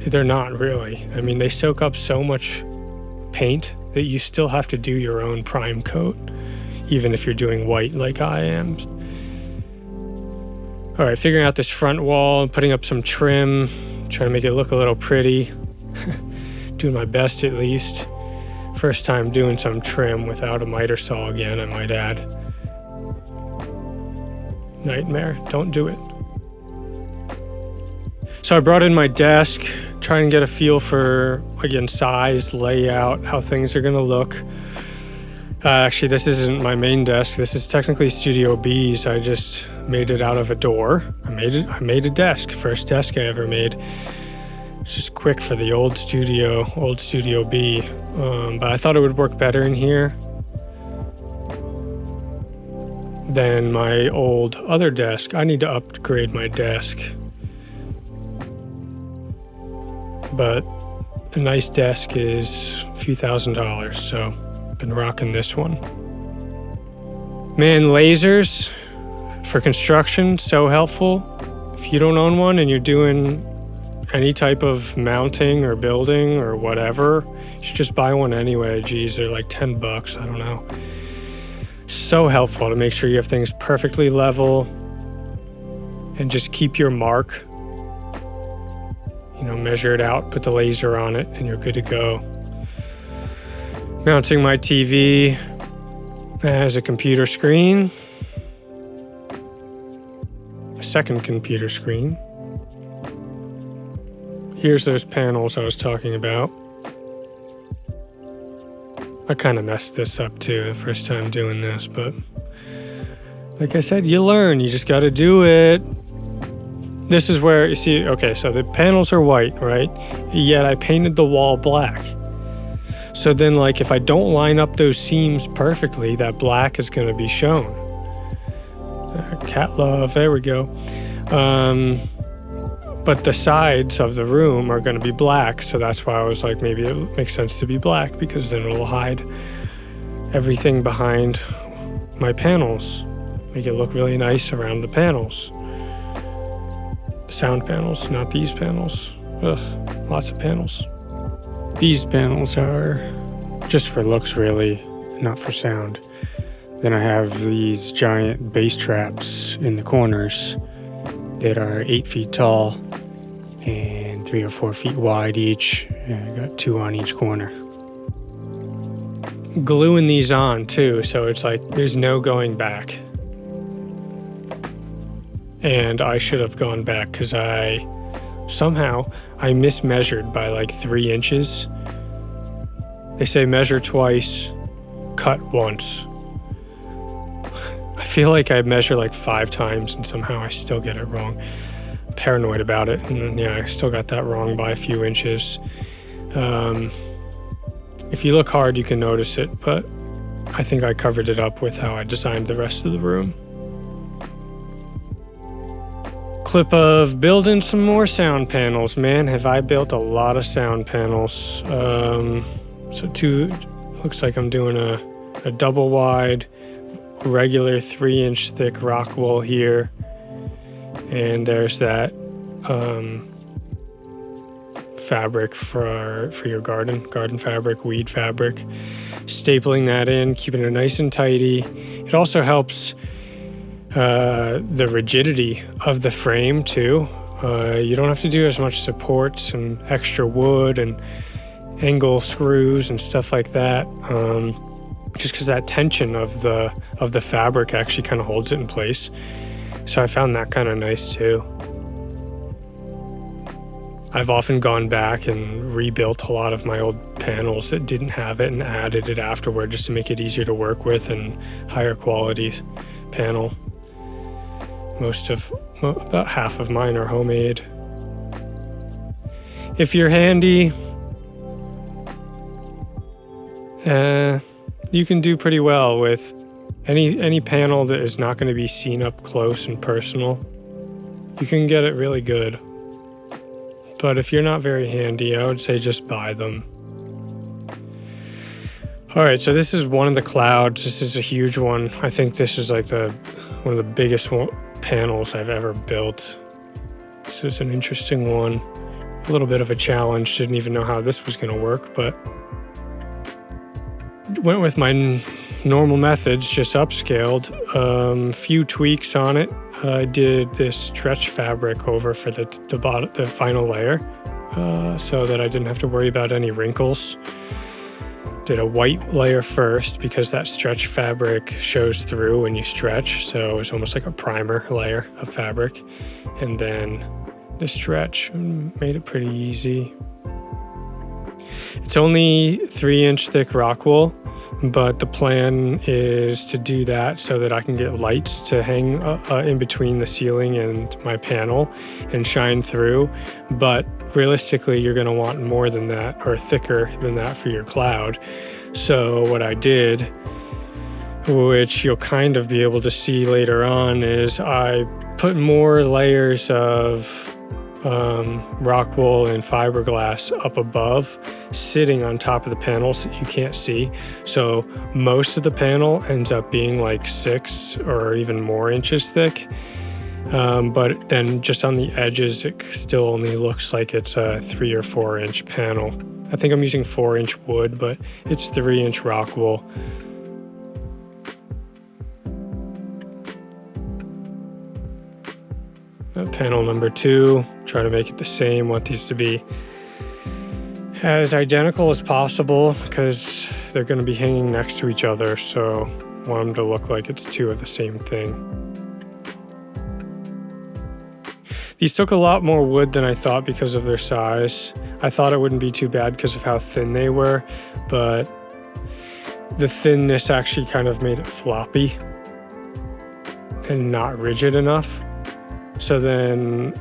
they're not really. I mean, they soak up so much paint that you still have to do your own prime coat, even if you're doing white like I am. All right, figuring out this front wall, putting up some trim, trying to make it look a little pretty. Doing my best at least. First time doing some trim without a miter saw again, I might add. Nightmare, don't do it. So I brought in my desk, trying to get a feel for, again, size, layout, how things are gonna look. Actually, this isn't my main desk. This is technically Studio B's. I just made it out of a door. I made a desk, first desk I ever made. It's just quick for the old Studio B. But I thought it would work better in here than my old other desk. I need to upgrade my desk. But a nice desk is a few $1,000s, so I've been rocking this one. Man, lasers for construction, so helpful. If you don't own one and you're doing any type of mounting or building or whatever, you should just buy one anyway. Geez, they're like $10, I don't know. So helpful to make sure you have things perfectly level and just keep your mark. You know, measure it out, put the laser on it, and you're good to go. Mounting my TV as a computer screen. A second computer screen. Here's those panels I was talking about. I kind of messed this up too, the first time doing this, but like I said, you learn, you just got to do it. This is where, you see, okay, so the panels are white, right? Yet I painted the wall black. So then, like, if I don't line up those seams perfectly, that black is going to be shown. Cat love, there we go. But the sides of the room are going to be black, so that's why I was like, maybe it makes sense to be black, because then it'll hide everything behind my panels. Make it look really nice around the panels. Sound panels, not these panels. Ugh, lots of panels. These panels are just for looks, really, not for sound. Then I have these giant bass traps in the corners that are 8 feet tall and 3 or 4 feet wide each. I got 2 on each corner. Gluing these on too, so it's like there's no going back. And I should have gone back because I mismeasured by like 3 inches. They say measure twice, cut once. I feel like I measure like 5 times and somehow I still get it wrong. I'm paranoid about it, and yeah, I still got that wrong by a few inches. If you look hard, you can notice it, but I think I covered it up with how I designed the rest of the room. Clip of building some more sound panels. Man, have I built a lot of sound panels. Looks like I'm doing a double wide, regular 3-inch thick rock wool here. And there's that fabric for your garden fabric, weed fabric. Stapling that in, keeping it nice and tidy. It also helps the rigidity of the frame too. You don't have to do as much supports and extra wood and angle screws and stuff like that. Just because that tension of the fabric actually kind of holds it in place. So I found that kind of nice too. I've often gone back and rebuilt a lot of my old panels that didn't have it and added it afterward just to make it easier to work with and higher quality panel. About half of mine are homemade. If you're handy, you can do pretty well with any panel that is not going to be seen up close and personal. You can get it really good. But if you're not very handy, I would say just buy them. All right, so this is one of the clouds. This is a huge one. I think this is like one of the biggest panels I've ever built. This is an interesting one. A little bit of a challenge. Didn't even know how this was going to work, but went with my normal methods, just upscaled. Few tweaks on it. I did this stretch fabric over for the final layer, so that I didn't have to worry about any wrinkles. Did a white layer first because that stretch fabric shows through when you stretch, so it's almost like a primer layer of fabric. And then the stretch made it pretty easy. It's only 3-inch thick rock wool, but the plan is to do that so that I can get lights to hang in between the ceiling and my panel and shine through. But realistically, you're going to want more than that, or thicker than that, for your cloud. So what I did, which you'll kind of be able to see later on, is I put more layers of rock wool and fiberglass up above, sitting on top of the panels that you can't see. So most of the panel ends up being like 6 or even more inches thick. But then just on the edges, it still only looks like it's a 3 or 4 inch panel. I think I'm using 4-inch wood, but it's 3-inch rock wool. Panel number 2, try to make it the same. Want these to be as identical as possible because they're going to be hanging next to each other, so I want them to look like it's 2 of the same thing. These took a lot more wood than I thought because of their size. I thought it wouldn't be too bad because of how thin they were, but the thinness actually kind of made it floppy and not rigid enough. So then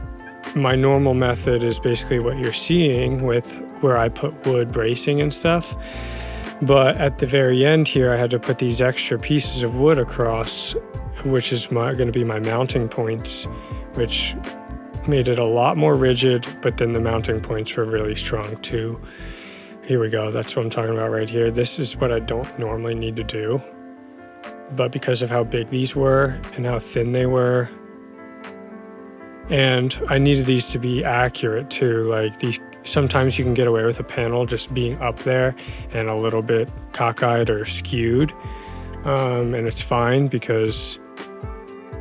my normal method is basically what you're seeing with where I put wood bracing and stuff. But at the very end here, I had to put these extra pieces of wood across, which is going to be my mounting points, which made it a lot more rigid, but then the mounting points were really strong too. Here we go. That's what I'm talking about right here. This is what I don't normally need to do. But because of how big these were and how thin they were, and I needed these to be accurate too. Like these, sometimes you can get away with a panel just being up there and a little bit cockeyed or skewed. And it's fine because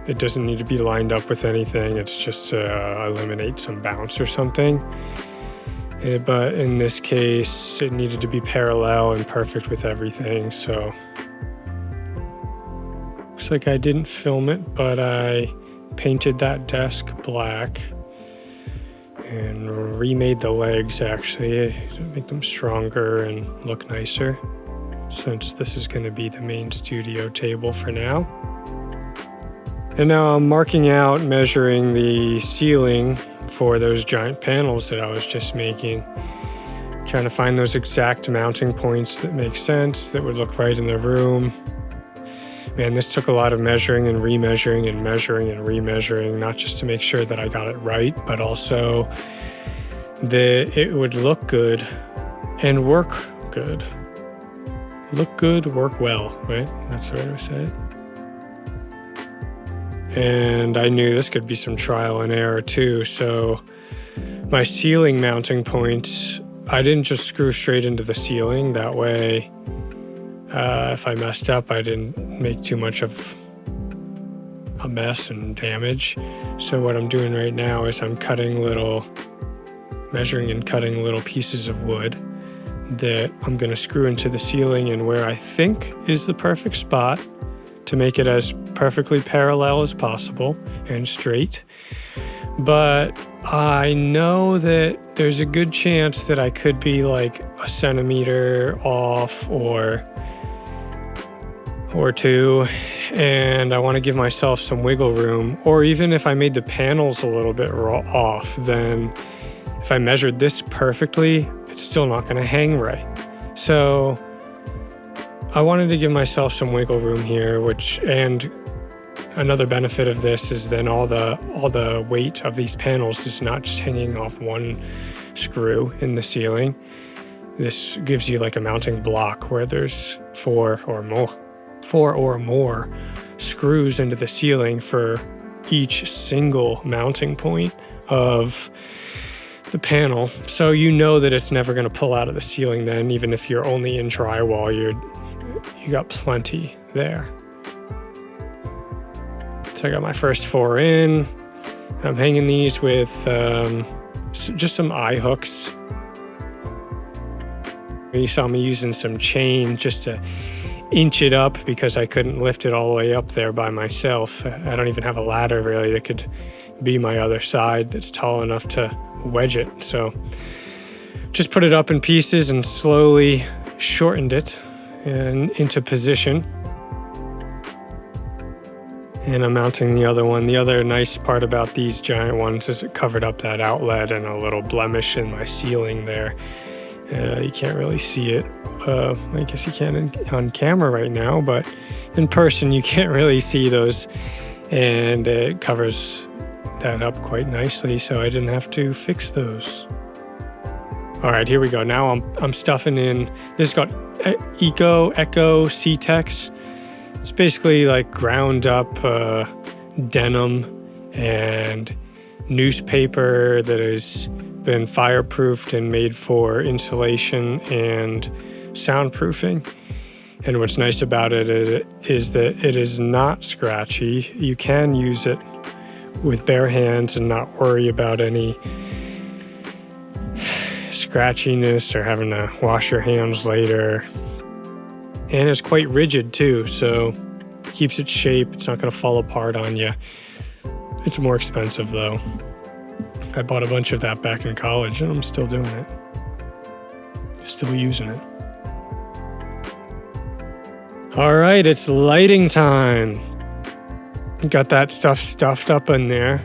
it doesn't need to be lined up with anything. It's just to eliminate some bounce or something. But in this case, it needed to be parallel and perfect with everything. So looks like I didn't film it, but I painted that desk black and remade the legs actually to make them stronger and look nicer, since this is going to be the main studio table for now. And now I'm marking out, measuring the ceiling for those giant panels that I was just making, trying to find those exact mounting points that make sense, that would look right in the room. Man, this took a lot of measuring and remeasuring and measuring and remeasuring, not just to make sure that I got it right, but also that it would look good and work good. Look good, work well, right? That's the way I say it. And I knew this could be some trial and error too, so my ceiling mounting points, I didn't just screw straight into the ceiling. That way, if I messed up, I didn't make too much of a mess and damage. So what I'm doing right now is I'm measuring and cutting little pieces of wood that I'm going to screw into the ceiling in where I think is the perfect spot to make it as perfectly parallel as possible and straight. But I know that there's a good chance that I could be like a centimeter off or 2, and I want to give myself some wiggle room. Or even if I made the panels a little bit off, then if I measured this perfectly, it's still not going to hang right. So I wanted to give myself some wiggle room here, and another benefit of this is then all the weight of these panels is not just hanging off one screw in the ceiling. this gives you like a mounting block where there's four or more screws into the ceiling for each single mounting point of the panel. So you know that it's never going to pull out of the ceiling then, even if you're only in drywall, you got plenty there. So I got my first 4 in. I'm hanging these with just some eye hooks. You saw me using some chain just to inch it up because I couldn't lift it all the way up there by myself. I don't even have a ladder really that could be my other side that's tall enough to wedge it. So just put it up in pieces and slowly shortened it and into position. And I'm mounting the other one. The other nice part about these giant ones is it covered up that outlet and a little blemish in my ceiling there. You can't really see it. I guess you can on camera right now, but in person you can't really see those. And it covers that up quite nicely, so I didn't have to fix those. All right, here we go. Now I'm stuffing in. This is got Echo C-Tex. It's basically like ground up denim and newspaper that has been fireproofed and made for insulation and soundproofing. And what's nice about it is that it is not scratchy. You can use it with bare hands and not worry about any scratchiness or having to wash your hands later. And it's quite rigid too, so it keeps its shape. It's not going to fall apart on you. It's more expensive though. I bought a bunch of that back in college and I'm still doing it. Still using it. All right, it's lighting time. Got that stuff stuffed up in there.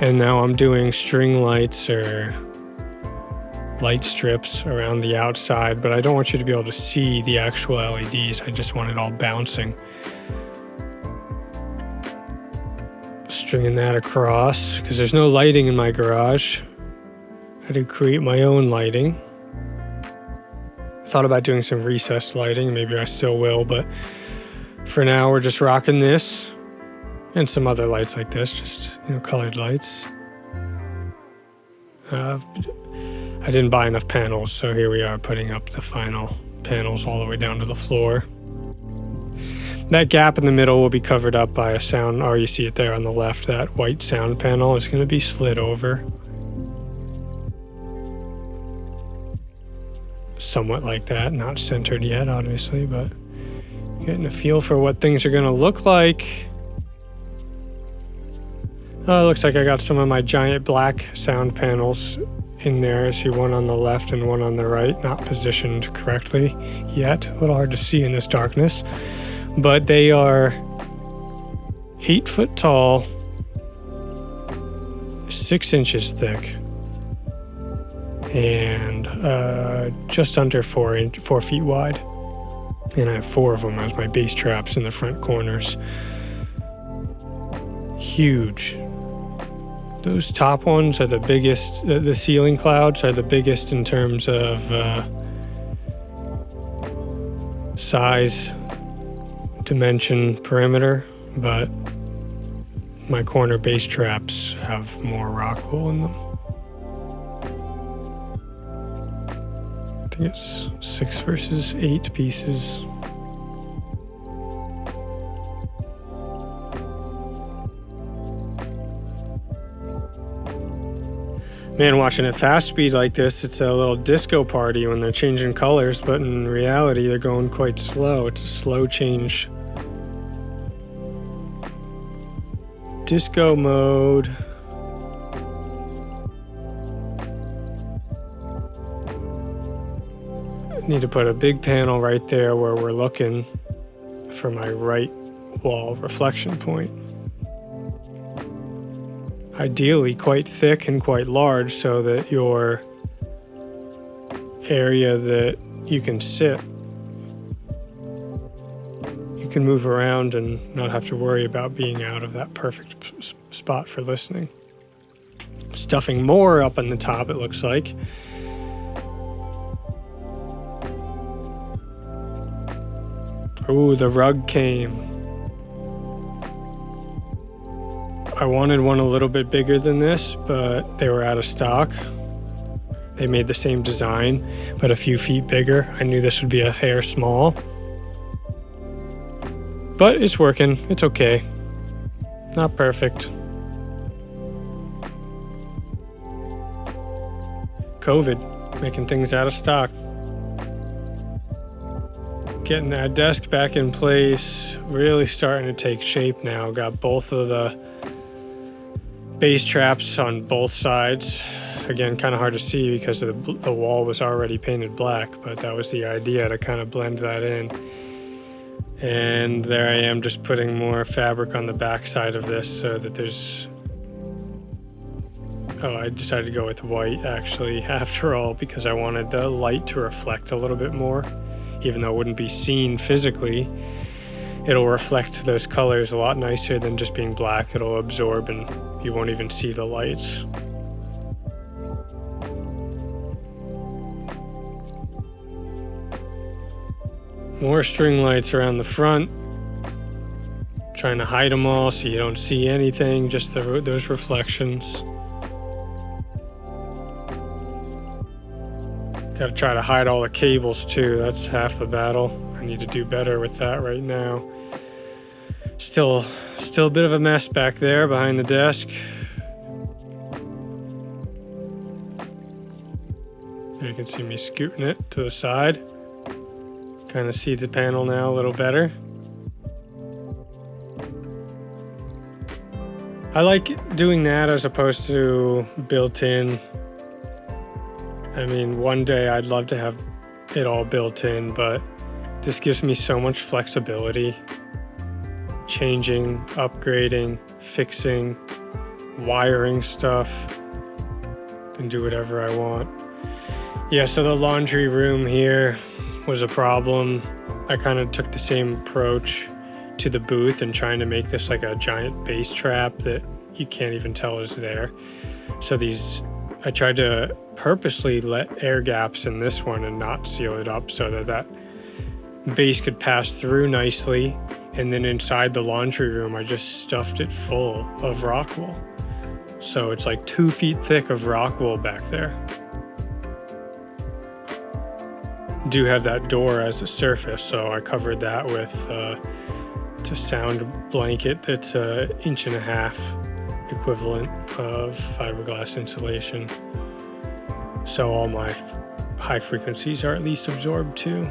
And now I'm doing string lights or light strips around the outside, but I don't want you to be able to see the actual LEDs. I just want it all bouncing. Stringing that across, because there's no lighting in my garage. I had to create my own lighting. Thought about doing some recessed lighting, maybe I still will, but for now we're just rocking this and some other lights like this, just, colored lights. I didn't buy enough panels, so here we are putting up the final panels all the way down to the floor. That gap in the middle will be covered up by a sound, or you see it there on the left, that white sound panel is going to be slid over. Somewhat like that, not centered yet, obviously, but getting a feel for what things are going to look like. Oh, it looks like I got some of my giant black sound panels in there. I see one on the left and one on the right, not positioned correctly yet. A little hard to see in this darkness, but they are 8 foot tall, 6 inches thick, and just under 4 feet wide. And I have 4 of them as my bass traps in the front corners. Huge. Those top ones are the biggest. The ceiling clouds are the biggest in terms of size, dimension, perimeter, but my corner bass traps have more rock wool in them. I think it's 6 versus 8 pieces. Man, watching at fast speed like this, it's a little disco party when they're changing colors, but in reality, they're going quite slow. It's a slow change. Disco mode. I need to put a big panel right there where we're looking for my right wall reflection point. Ideally quite thick and quite large so that your area that you can sit, you can move around and not have to worry about being out of that perfect spot for listening. Stuffing more up on the top, it looks like. Ooh, the rug came. I wanted one a little bit bigger than this, but they were out of stock. They made the same design, but a few feet bigger. I knew this would be a hair small. But it's working. It's okay. Not perfect. COVID, making things out of stock. Getting that desk back in place, really starting to take shape now. Got both of the bass traps on both sides. Again, kind of hard to see because the wall was already painted black, but that was the idea, to kind of blend that in. And there I am, just putting more fabric on the back side of this so that there's... Oh, I decided to go with white, actually, after all, because I wanted the light to reflect a little bit more. Even though it wouldn't be seen physically, it'll reflect those colors a lot nicer than just being black. It'll absorb and you won't even see the lights. More string lights around the front. Trying to hide them all so you don't see anything, just those reflections. Gotta try to hide all the cables too, that's half the battle. I need to do better with that right now. Still a bit of a mess back there behind the desk. You can see me scooting it to the side. Kind of see the panel now a little better. I like doing that as opposed to built-in. I mean, one day I'd love to have it all built in, but this gives me so much flexibility. Changing, upgrading, fixing, wiring stuff. Can do whatever I want. Yeah, so the laundry room here was a problem. I kind of took the same approach to the booth and trying to make this like a giant bass trap that you can't even tell is there. So I tried to purposely let air gaps in this one and not seal it up so that bass could pass through nicely. And then inside the laundry room, I just stuffed it full of rock wool. So it's like 2 feet thick of rock wool back there. Do have that door as a surface, so I covered that with a sound blanket that's 1.5 inches equivalent of fiberglass insulation. So all my high frequencies are at least absorbed too.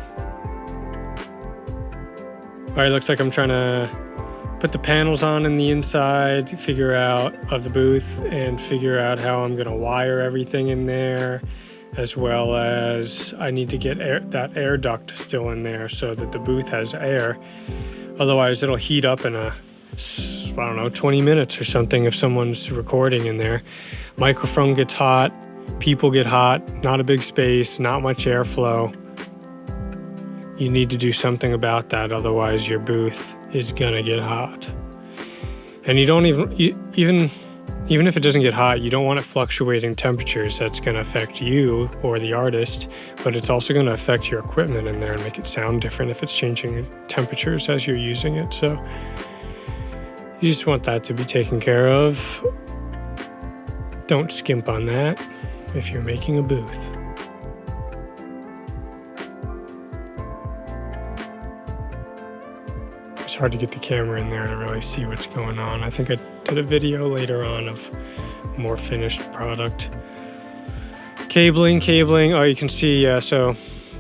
All right, looks like I'm trying to put the panels on in the inside, figure out of the booth and figure out how I'm gonna wire everything in there, as well as I need to get that air duct still in there so that the booth has air. Otherwise it'll heat up in 20 minutes or something if someone's recording in there. Microphone gets hot, people get hot, not a big space, not much airflow. You need to do something about that, otherwise your booth is gonna get hot. And you don't even if it doesn't get hot, you don't want it fluctuating temperatures. That's gonna affect you or the artist, but it's also gonna affect your equipment in there and make it sound different if it's changing temperatures as you're using it. So you just want that to be taken care of. Don't skimp on that if you're making a booth. It's hard to get the camera in there to really see what's going on. I think I did a video later on of more finished product. Cabling. Oh, you can see, so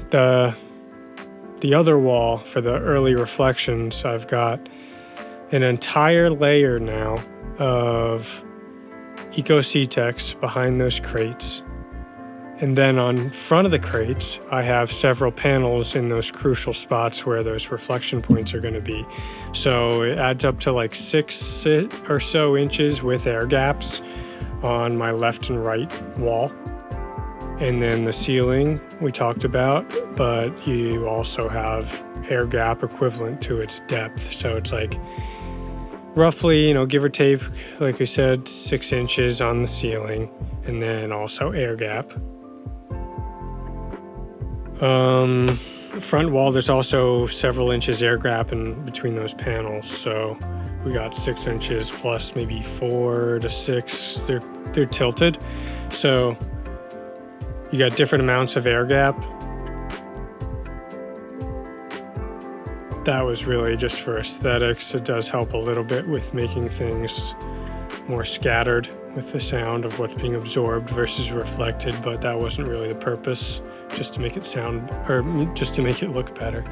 the other wall for the early reflections, I've got an entire layer now of Eco C-Tex behind those crates. And then on front of the crates, I have several panels in those crucial spots where those reflection points are going to be. So it adds up to like 6 or so inches with air gaps on my left and right wall. And then the ceiling we talked about, but you also have air gap equivalent to its depth. So it's like roughly, give or take, like I said, 6 inches on the ceiling, and then also air gap. front wall, there's also several inches air gap in between those panels. So we got 6 inches plus maybe 4 to 6. They're tilted. So you got different amounts of air gap. That was really just for aesthetics. It does help a little bit with making things more scattered with the sound of what's being absorbed versus reflected, but that wasn't really the purpose, just to make it sound, or just to make it look better.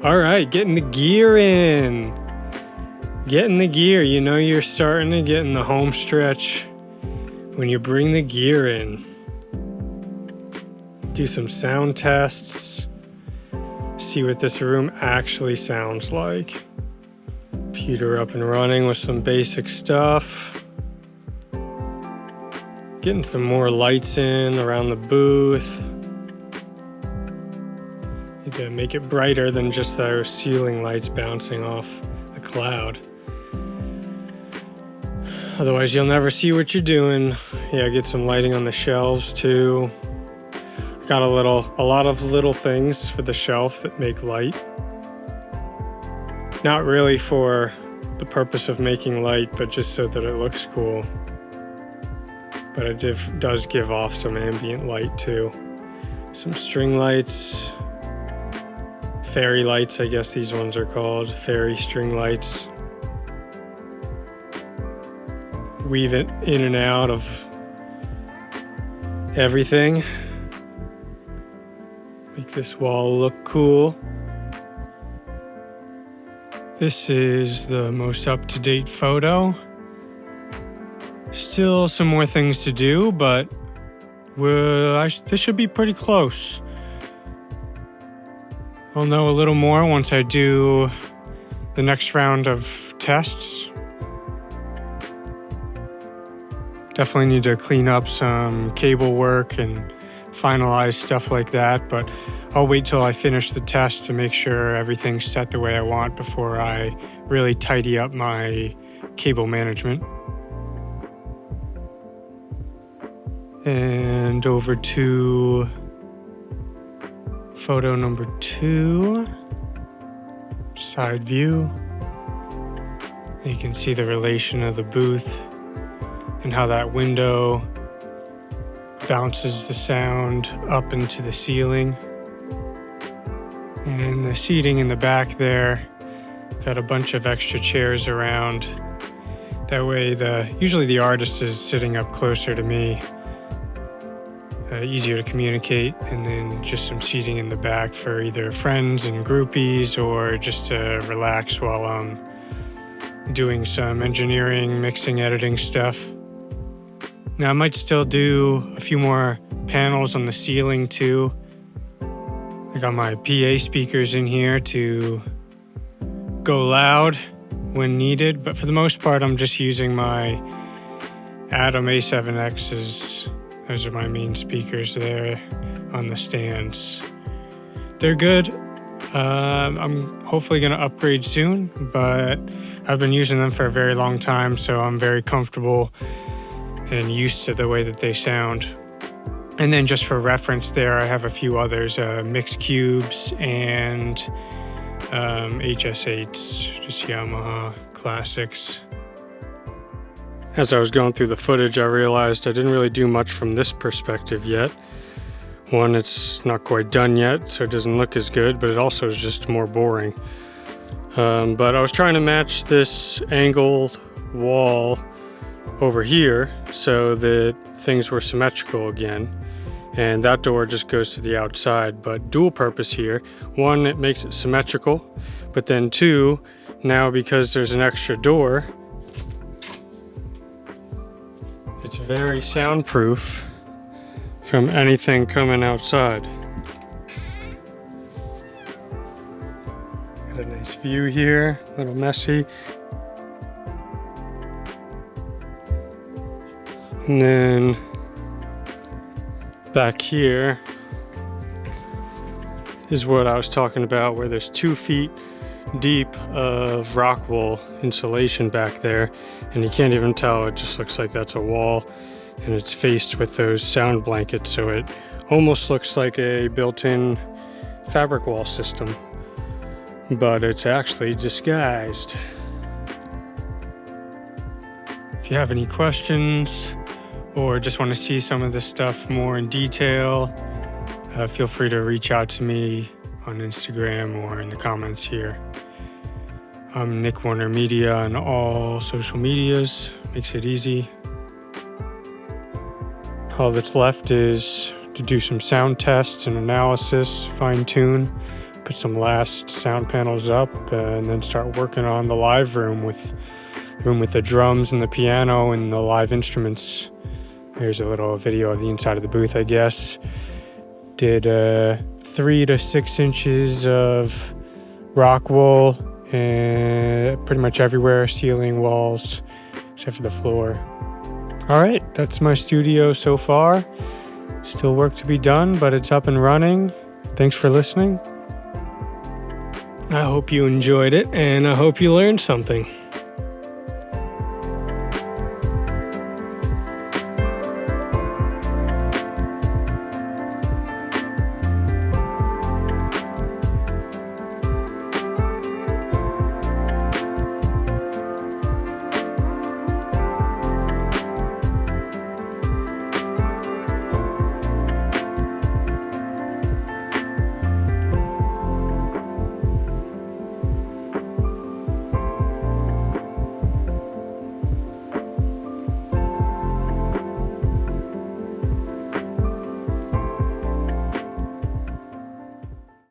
All right, getting the gear in. Getting the gear. You know you're starting to get in the home stretch when you bring the gear in. Do some sound tests. See what this room actually sounds like. Computer up and running with some basic stuff. Getting some more lights in around the booth. Need to make it brighter than just those ceiling lights bouncing off the cloud. Otherwise you'll never see what you're doing. Yeah, get some lighting on the shelves too. Got a lot of little things for the shelf that make light. Not really for the purpose of making light, but just so that it looks cool. But it does give off some ambient light too. Some string lights, fairy lights, I guess these ones are called, fairy string lights. Weave it in and out of everything. Make this wall look cool. This is the most up-to-date photo. Still some more things to do, but this should be pretty close. I'll know a little more once I do the next round of tests. Definitely need to clean up some cable work and finalize stuff like that, but I'll wait till I finish the test to make sure everything's set the way I want before I really tidy up my cable management. And over to photo number 2, side view. You can see the relation of the booth and how that window bounces the sound up into the ceiling. And the seating in the back there, got a bunch of extra chairs around. That way usually the artist is sitting up closer to me. Easier to communicate, and then just some seating in the back for either friends and groupies or just to relax while I'm doing some engineering, mixing, editing stuff. Now I might still do a few more panels on the ceiling too. I got my PA speakers in here to go loud when needed, but for the most part I'm just using my Atom A7X's. Those are my main speakers there on the stands. They're good. I'm hopefully going to upgrade soon, but I've been using them for a very long time, so I'm very comfortable and used to the way that they sound. And then just for reference there, I have a few others, Mix Cubes and HS8s, just Yamaha classics. As I was going through the footage, I realized I didn't really do much from this perspective yet. One, it's not quite done yet, so it doesn't look as good, but it also is just more boring. But I was trying to match this angled wall over here so that things were symmetrical again. And that door just goes to the outside, but dual purpose here. One, it makes it symmetrical, but then two, now because there's an extra door, it's very soundproof from anything coming outside. Got a nice view here, a little messy. And then back here is what I was talking about, where there's 2 feet deep of rock wool insulation back there, and you can't even tell. It just looks like that's a wall, and it's faced with those sound blankets, so it almost looks like a built-in fabric wall system, but it's actually disguised. If you have any questions or just want to see some of this stuff more in detail, feel free to reach out to me on Instagram or in the comments here. I'm Nick Warner Media on all social medias. Makes it easy. All that's left is to do some sound tests and analysis, fine-tune, put some last sound panels up, and then start working on the live room with the drums and the piano and the live instruments. Here's a little video of the inside of the booth, I guess. Did 3 to 6 inches of rock wool pretty much everywhere, ceiling, walls, except for the floor. All right, that's my studio so far. Still work to be done, but it's up and running. Thanks for listening. I hope you enjoyed it, and I hope you learned something.